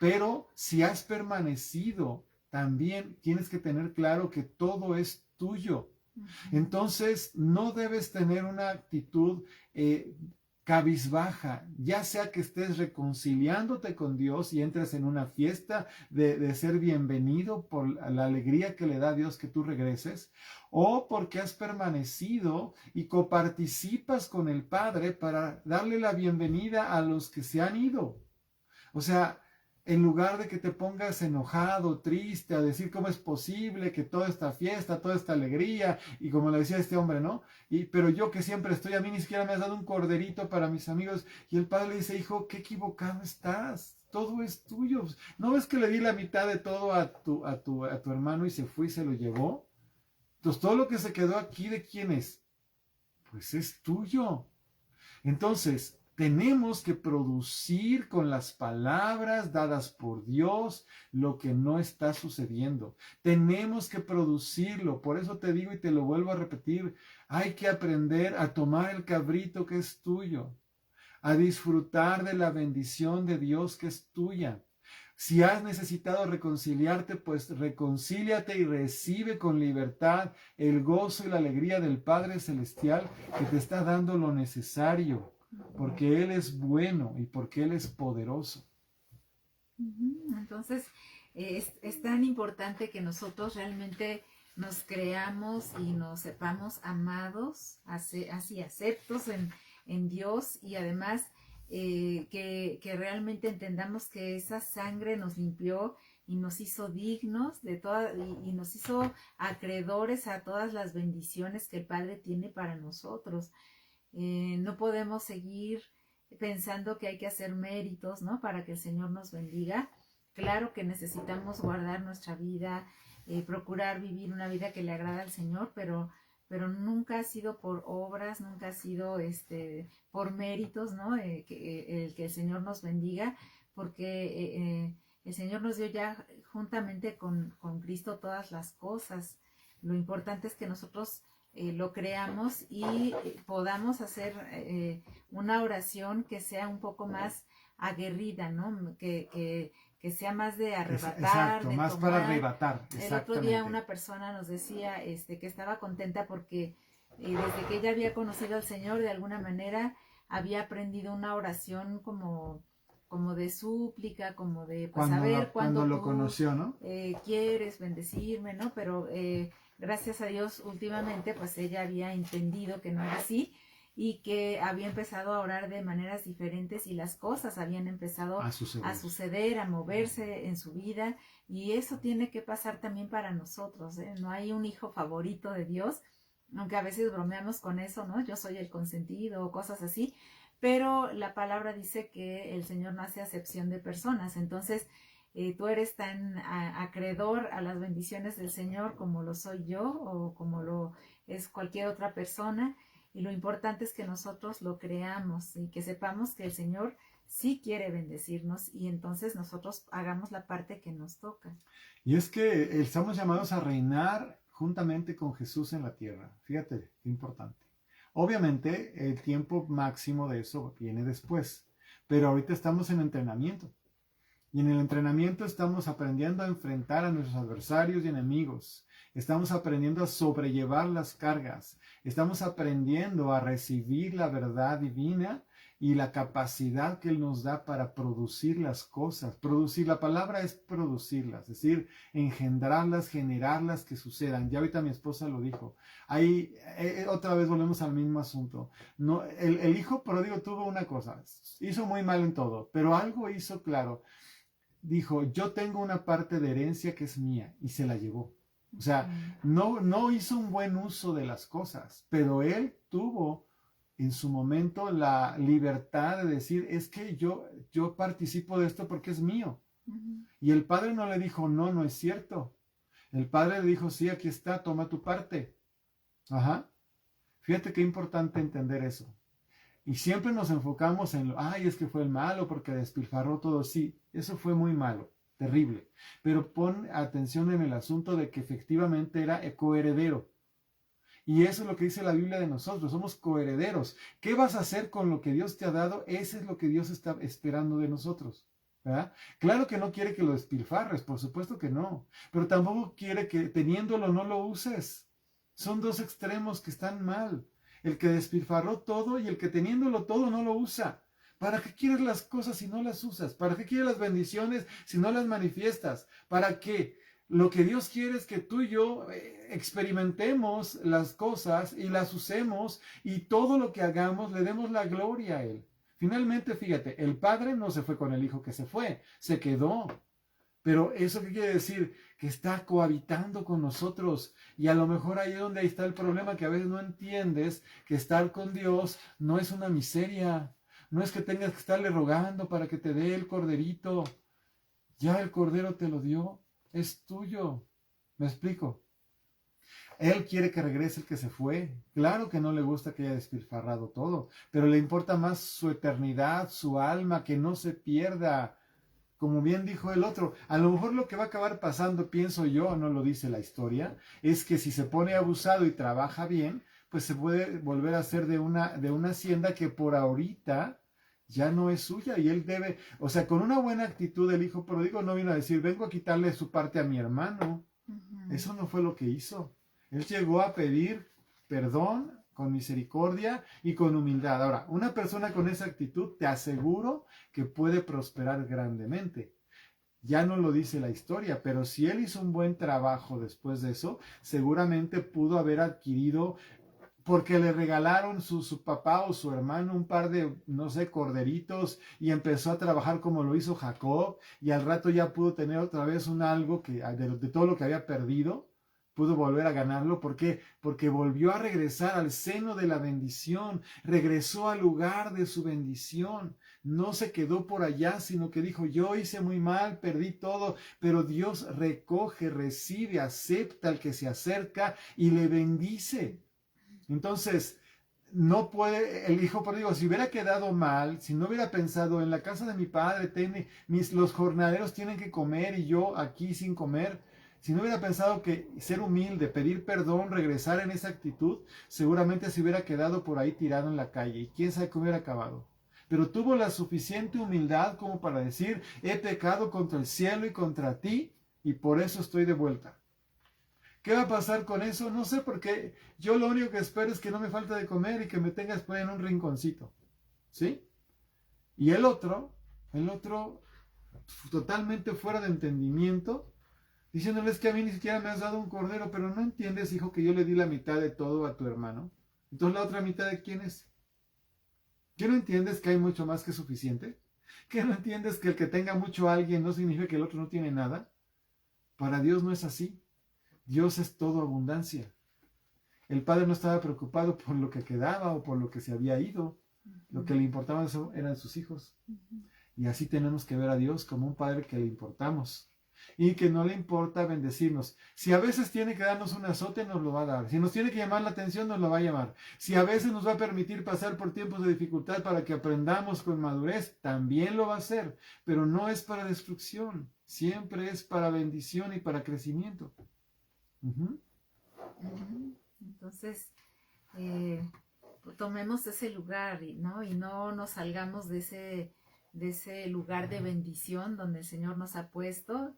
Pero si has permanecido, también tienes que tener claro que todo es tuyo. Entonces, no debes tener una actitud cabizbaja, ya sea que estés reconciliándote con Dios y entres en una fiesta de ser bienvenido por la alegría que le da a Dios que tú regreses, o porque has permanecido y coparticipas con el Padre para darle la bienvenida a los que se han ido. O sea, en lugar de que te pongas enojado, triste, a decir cómo es posible que toda esta fiesta, toda esta alegría, y como le decía este hombre, ¿no? Pero yo que siempre estoy, a mí ni siquiera me has dado un corderito para mis amigos. Y el padre le dice, hijo, qué equivocado estás, todo es tuyo. ¿No ves que le di la mitad de todo a tu hermano y se fue y se lo llevó? Entonces todo lo que se quedó aquí, ¿de quién es? Pues es tuyo. Entonces, tenemos que producir con las palabras dadas por Dios lo que no está sucediendo. Tenemos que producirlo. Por eso te digo y te lo vuelvo a repetir. Hay que aprender a tomar el cabrito que es tuyo, a disfrutar de la bendición de Dios que es tuya. Si has necesitado reconciliarte, pues reconcíliate y recibe con libertad el gozo y la alegría del Padre Celestial que te está dando lo necesario, porque Él es bueno y porque Él es poderoso. Entonces, es tan importante que nosotros realmente nos creamos y nos sepamos amados, así aceptos en Dios, y además que realmente entendamos que esa sangre nos limpió y nos hizo dignos de y nos hizo acreedores a todas las bendiciones que el Padre tiene para nosotros. No podemos seguir pensando que hay que hacer méritos, ¿no? Para que el Señor nos bendiga. Claro que necesitamos guardar nuestra vida, procurar vivir una vida que le agrada al Señor, pero nunca ha sido por obras, nunca ha sido por méritos, ¿no? El que el Señor nos bendiga, porque el Señor nos dio ya juntamente con Cristo todas las cosas. Lo importante es que nosotros lo creamos y podamos hacer una oración que sea un poco más aguerrida, ¿no? Que sea más de arrebatar, Exacto, de más tomar. para arrebatar. El otro día una persona nos decía que estaba contenta porque desde que ella había conocido al Señor, de alguna manera había aprendido una oración como de súplica, como de pues a ver cuando lo tú conoció, ¿no? quieres bendecirme, ¿no? Pero gracias a Dios últimamente pues ella había entendido que no era así y que había empezado a orar de maneras diferentes y las cosas habían empezado a suceder, a moverse en su vida, y eso tiene que pasar también para nosotros, ¿eh? No hay un hijo favorito de Dios, aunque a veces bromeamos con eso, ¿no? Yo soy el consentido o cosas así, pero la palabra dice que el Señor no hace acepción de personas. Entonces tú eres tan acreedor a las bendiciones del Señor como lo soy yo o como lo es cualquier otra persona, y lo importante es que nosotros lo creamos y que sepamos que el Señor sí quiere bendecirnos, y entonces nosotros hagamos la parte que nos toca. Y es que estamos llamados a reinar juntamente con Jesús en la tierra. Fíjate, qué importante. Obviamente, el tiempo máximo de eso viene después, pero ahorita estamos en entrenamiento. Y en el entrenamiento estamos aprendiendo a enfrentar a nuestros adversarios y enemigos. Estamos aprendiendo a sobrellevar las cargas. Estamos aprendiendo a recibir la verdad divina y la capacidad que Él nos da para producir las cosas. Producir, la palabra es producirlas, es decir, engendrarlas, generarlas, que sucedan. Ya ahorita mi esposa lo dijo. Ahí, otra vez volvemos al mismo asunto. No, el hijo pródigo tuvo una cosa, hizo muy mal en todo, pero algo hizo claro. Dijo, yo tengo una parte de herencia que es mía, y se la llevó. O sea, no hizo un buen uso de las cosas, pero él tuvo en su momento la libertad de decir, es que yo participo de esto porque es mío. Y el padre no le dijo, no es cierto. El padre le dijo, sí, aquí está, toma tu parte. Ajá. Fíjate qué importante entender eso. Y siempre nos enfocamos en, es que fue el malo porque despilfarró todo. Sí, eso fue muy malo, terrible. Pero pon atención en el asunto de que efectivamente era coheredero. Y eso es lo que dice la Biblia de nosotros, somos coherederos. ¿Qué vas a hacer con lo que Dios te ha dado? Ese es lo que Dios está esperando de nosotros, ¿verdad? Claro que no quiere que lo despilfarres, por supuesto que no. Pero tampoco quiere que teniéndolo no lo uses. Son dos extremos que están mal. El que despilfarró todo y el que teniéndolo todo no lo usa. ¿Para qué quieres las cosas si no las usas? ¿Para qué quieres las bendiciones si no las manifiestas? ¿Para qué? Lo que Dios quiere es que tú y yo experimentemos las cosas y las usemos, y todo lo que hagamos le demos la gloria a Él. Finalmente, fíjate, el Padre no se fue con el Hijo que se fue, se quedó. Pero ¿eso qué quiere decir? Que está cohabitando con nosotros. Y a lo mejor ahí es donde ahí está el problema, que a veces no entiendes que estar con Dios no es una miseria. No es que tengas que estarle rogando para que te dé el corderito. Ya el cordero te lo dio, es tuyo. ¿Me explico? Él quiere que regrese el que se fue. Claro que no le gusta que haya despilfarrado todo, pero le importa más su eternidad, su alma, que no se pierda. Como bien dijo el otro, a lo mejor lo que va a acabar pasando, pienso yo, no lo dice la historia, es que si se pone abusado y trabaja bien, pues se puede volver a hacer de una hacienda que por ahorita ya no es suya, y él debe, o sea, con una buena actitud el hijo pródigo no vino a decir, vengo a quitarle su parte a mi hermano. Eso no fue lo que hizo. Él llegó a pedir perdón con misericordia y con humildad. Ahora, una persona con esa actitud, te aseguro que puede prosperar grandemente. Ya no lo dice la historia, pero si él hizo un buen trabajo después de eso, seguramente pudo haber adquirido, porque le regalaron su papá o su hermano un par de, no sé, corderitos, y empezó a trabajar como lo hizo Jacob, y al rato ya pudo tener otra vez un algo que, de todo lo que había perdido. Pudo volver a ganarlo. ¿Por qué? Porque volvió a regresar al seno de la bendición, regresó al lugar de su bendición. No se quedó por allá, sino que dijo, yo hice muy mal, perdí todo, pero Dios recoge, recibe, acepta al que se acerca y le bendice. Entonces, no puede, el hijo pródigo, si hubiera quedado mal, si no hubiera pensado en la casa de mi padre, los jornaleros tienen que comer y yo aquí sin comer, si no hubiera pensado que ser humilde, pedir perdón, regresar en esa actitud, seguramente se hubiera quedado por ahí tirado en la calle y quién sabe cómo hubiera acabado. Pero tuvo la suficiente humildad como para decir, he pecado contra el cielo y contra ti y por eso estoy de vuelta. ¿Qué va a pasar con eso? No sé, porque yo lo único que espero es que no me falte de comer y que me tenga después en un rinconcito. ¿Sí? Y el otro, totalmente fuera de entendimiento, diciéndoles que a mí ni siquiera me has dado un cordero, pero no entiendes, hijo, que yo le di la mitad de todo a tu hermano. Entonces, ¿la otra mitad de quién es? ¿Qué no entiendes que hay mucho más que suficiente? ¿Qué no entiendes que el que tenga mucho a alguien no significa que el otro no tiene nada? Para Dios no es así. Dios es todo abundancia. El padre no estaba preocupado por lo que quedaba o por lo que se había ido. Lo que le importaba eran sus hijos. Y así tenemos que ver a Dios como un padre que le importamos y que no le importa bendecirnos. Si a veces tiene que darnos un azote, nos lo va a dar. Si nos tiene que llamar la atención, nos lo va a llamar. Si a veces nos va a permitir pasar por tiempos de dificultad para que aprendamos con madurez, también lo va a hacer. Pero no es para destrucción, siempre es para bendición y para crecimiento. Entonces, tomemos ese lugar, ¿no? Y no nos salgamos de ese lugar de bendición donde el Señor nos ha puesto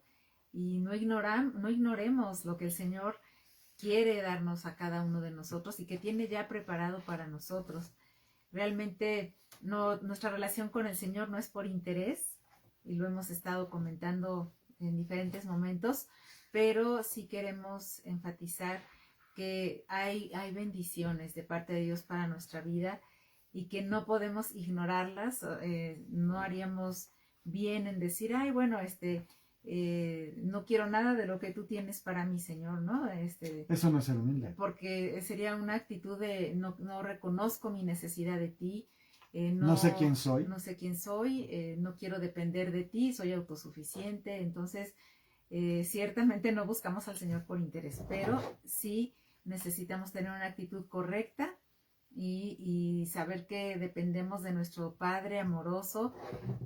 y no ignoremos lo que el Señor quiere darnos a cada uno de nosotros y que tiene ya preparado para nosotros. Realmente nuestra relación con el Señor no es por interés, y lo hemos estado comentando en diferentes momentos, pero sí queremos enfatizar que hay bendiciones de parte de Dios para nuestra vida y que no podemos ignorarlas. No haríamos bien en decir, ay, bueno, no quiero nada de lo que tú tienes para mí, Señor, ¿no? Eso no es ser humilde. Porque sería una actitud de no reconozco mi necesidad de ti. No sé quién soy. No sé quién soy, no quiero depender de ti, soy autosuficiente. Entonces, ciertamente no buscamos al Señor por interés, pero sí necesitamos tener una actitud correcta y saber que dependemos de nuestro Padre amoroso,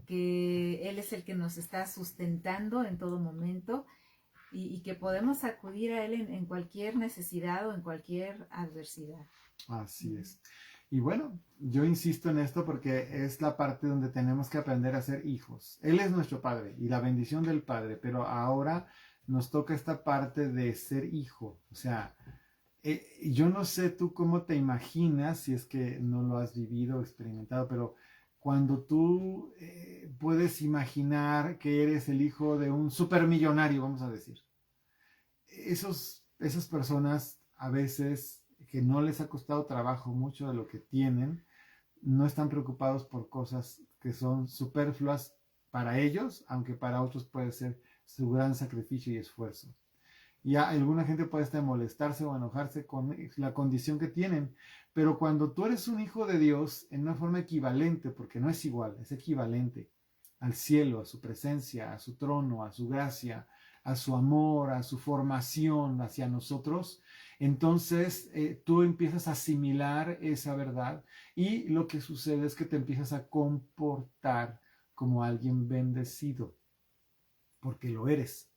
que Él es el que nos está sustentando en todo momento y que podemos acudir a Él en cualquier necesidad o en cualquier adversidad. Así es. Y bueno, yo insisto en esto porque es la parte donde tenemos que aprender a ser hijos. Él es nuestro Padre y la bendición del Padre, pero ahora nos toca esta parte de ser hijo. O sea, yo no sé tú cómo te imaginas, si es que no lo has vivido o experimentado, pero cuando tú puedes imaginar que eres el hijo de un supermillonario, vamos a decir. Esas personas a veces que no les ha costado trabajo mucho de lo que tienen, no están preocupados por cosas que son superfluas para ellos, aunque para otros puede ser su gran sacrificio y esfuerzo. Y alguna gente puede estar molestarse o enojarse con la condición que tienen, pero cuando tú eres un hijo de Dios en una forma equivalente, porque no es igual, es equivalente al cielo, a su presencia, a su trono, a su gracia, a su amor, a su formación hacia nosotros, entonces tú empiezas a asimilar esa verdad y lo que sucede es que te empiezas a comportar como alguien bendecido, porque lo eres.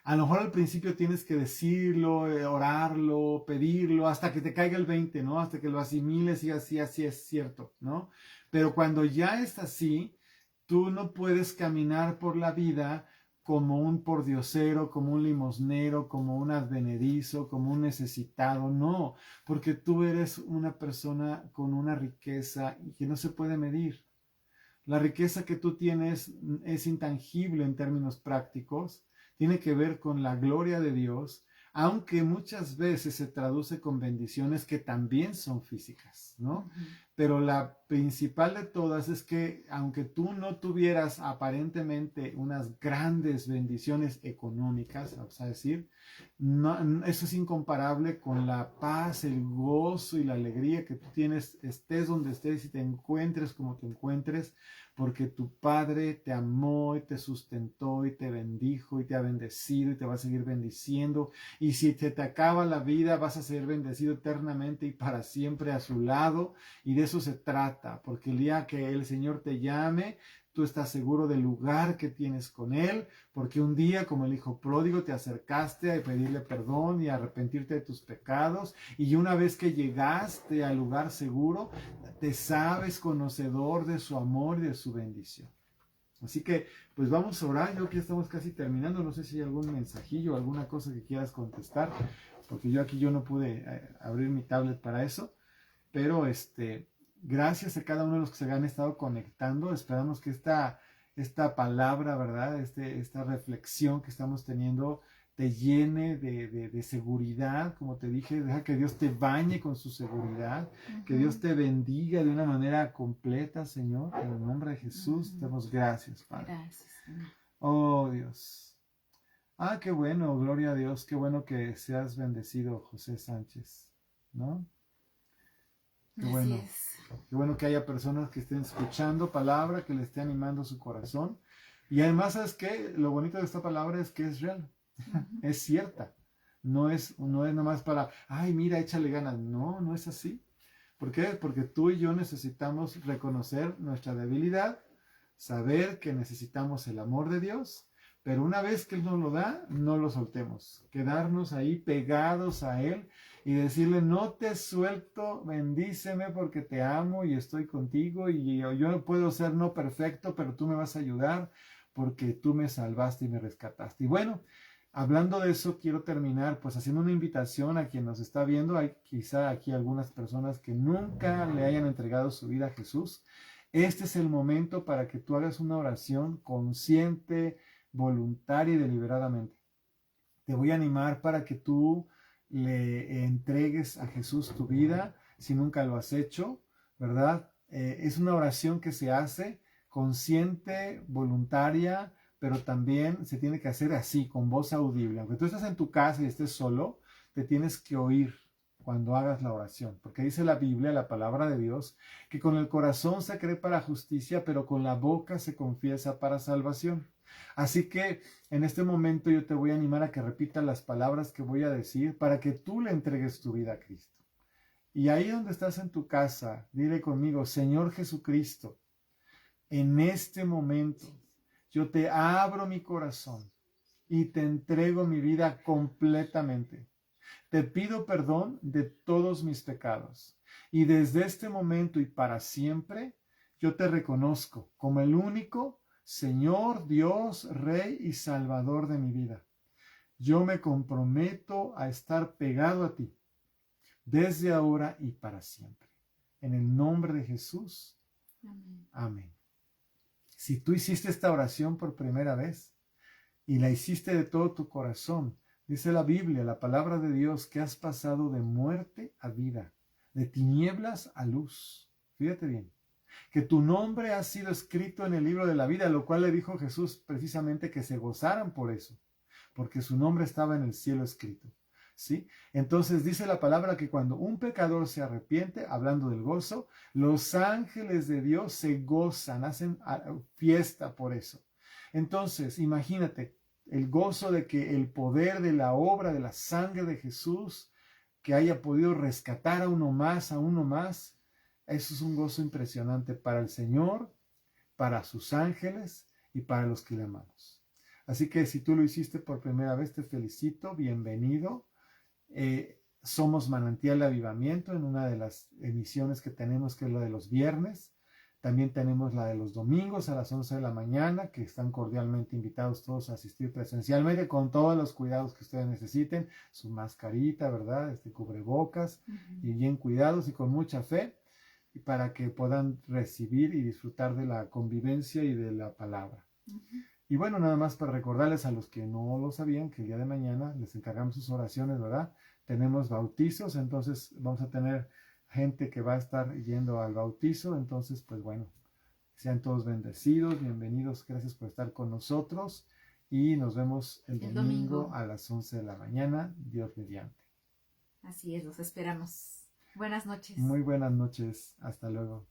A lo mejor al principio tienes que decirlo, orarlo, pedirlo, hasta que te caiga el 20, ¿no? Hasta que lo asimiles y así es cierto, ¿no? Pero cuando ya es así, tú no puedes caminar por la vida como un pordiosero, como un limosnero, como un advenedizo, como un necesitado, no, porque tú eres una persona con una riqueza que no se puede medir. La riqueza que tú tienes es intangible en términos prácticos, tiene que ver con la gloria de Dios, aunque muchas veces se traduce con bendiciones que también son físicas, ¿no? pero la principal de todas es que aunque tú no tuvieras aparentemente unas grandes bendiciones económicas, vamos a decir, no, eso es incomparable con la paz, el gozo y la alegría que tú tienes, estés donde estés y te encuentres como te encuentres, porque tu Padre te amó y te sustentó y te bendijo y te ha bendecido y te va a seguir bendiciendo. Y si te acaba la vida, vas a ser bendecido eternamente y para siempre a su lado. Y de eso se trata, porque el día que el Señor te llame, tú estás seguro del lugar que tienes con Él, porque un día, como el hijo pródigo, te acercaste a pedirle perdón y a arrepentirte de tus pecados, y una vez que llegaste al lugar seguro, te sabes conocedor de su amor y de su bendición. Así que, pues vamos a orar. Yo aquí estamos casi terminando. No sé si hay algún mensajillo, alguna cosa que quieras contestar, porque yo no pude abrir mi tablet para eso. Pero gracias a cada uno de los que se han estado conectando. Esperamos que esta palabra, ¿verdad? Esta reflexión que estamos teniendo te llene de seguridad, como te dije. Deja que Dios te bañe con su seguridad, que Dios te bendiga de una manera completa, Señor. En el nombre de Jesús, te damos gracias, Padre. Gracias, Señor. Oh, Dios. Ah, qué bueno, gloria a Dios. Qué bueno que seas bendecido, José Sánchez, ¿no? Qué bueno. Así es. Qué bueno que haya personas que estén escuchando palabra, que le esté animando su corazón. Y además, ¿sabes qué? Lo bonito de esta palabra es que es real, es cierta. No es nomás para, ay, mira, échale ganas. No, no es así. ¿Por qué? Porque tú y yo necesitamos reconocer nuestra debilidad, saber que necesitamos el amor de Dios, pero una vez que Él nos lo da, no lo soltemos. Quedarnos ahí pegados a Él y decirle, no te suelto, bendíceme porque te amo y estoy contigo y yo no puedo ser no perfecto, pero tú me vas a ayudar porque tú me salvaste y me rescataste. Y bueno, hablando de eso, quiero terminar pues haciendo una invitación a quien nos está viendo. Hay quizá aquí algunas personas que nunca le hayan entregado su vida a Jesús. Este es el momento para que tú hagas una oración consciente, voluntaria y deliberadamente. Te voy a animar para que tú le entregues a Jesús tu vida si nunca lo has hecho, ¿verdad? Es una oración que se hace consciente, voluntaria, pero también se tiene que hacer así, con voz audible. Aunque tú estés en tu casa y estés solo, te tienes que oír cuando hagas la oración, porque dice la Biblia, la palabra de Dios, que con el corazón se cree para justicia, pero con la boca se confiesa para salvación. Así que en este momento yo te voy a animar a que repitas las palabras que voy a decir para que tú le entregues tu vida a Cristo. Y ahí donde estás en tu casa, dile conmigo, Señor Jesucristo, en este momento yo te abro mi corazón y te entrego mi vida completamente. Te pido perdón de todos mis pecados. Y desde este momento y para siempre, yo te reconozco como el único Señor, Dios, Rey y Salvador de mi vida. Yo me comprometo a estar pegado a ti, desde ahora y para siempre. En el nombre de Jesús. Amén. Amén. Si tú hiciste esta oración por primera vez y la hiciste de todo tu corazón, dice la Biblia, la palabra de Dios, que has pasado de muerte a vida, de tinieblas a luz. Fíjate bien, que tu nombre ha sido escrito en el libro de la vida, lo cual le dijo Jesús precisamente que se gozaran por eso, porque su nombre estaba en el cielo escrito. ¿Sí? Entonces dice la palabra que cuando un pecador se arrepiente, hablando del gozo, los ángeles de Dios se gozan, hacen fiesta por eso. Entonces, imagínate el gozo de que el poder de la obra de la sangre de Jesús, que haya podido rescatar a uno más, eso es un gozo impresionante para el Señor, para sus ángeles y para los que le amamos. Así que si tú lo hiciste por primera vez, te felicito, bienvenido. Somos Manantial de Avivamiento en una de las emisiones que tenemos, que es la de los viernes. También tenemos la de los domingos a las 11 de la mañana, que están cordialmente invitados todos a asistir presencialmente con todos los cuidados que ustedes necesiten, su mascarita, ¿verdad? Cubrebocas, y bien cuidados y con mucha fe, y para que puedan recibir y disfrutar de la convivencia y de la palabra. Y bueno, nada más para recordarles a los que no lo sabían, que el día de mañana les encargamos sus oraciones, ¿verdad? Tenemos bautizos, entonces vamos a tener gente que va a estar yendo al bautizo. Entonces, pues bueno, sean todos bendecidos, bienvenidos, gracias por estar con nosotros y nos vemos el domingo a las 11 de la mañana, Dios mediante. Así es, los esperamos. Buenas noches. Muy buenas noches, hasta luego.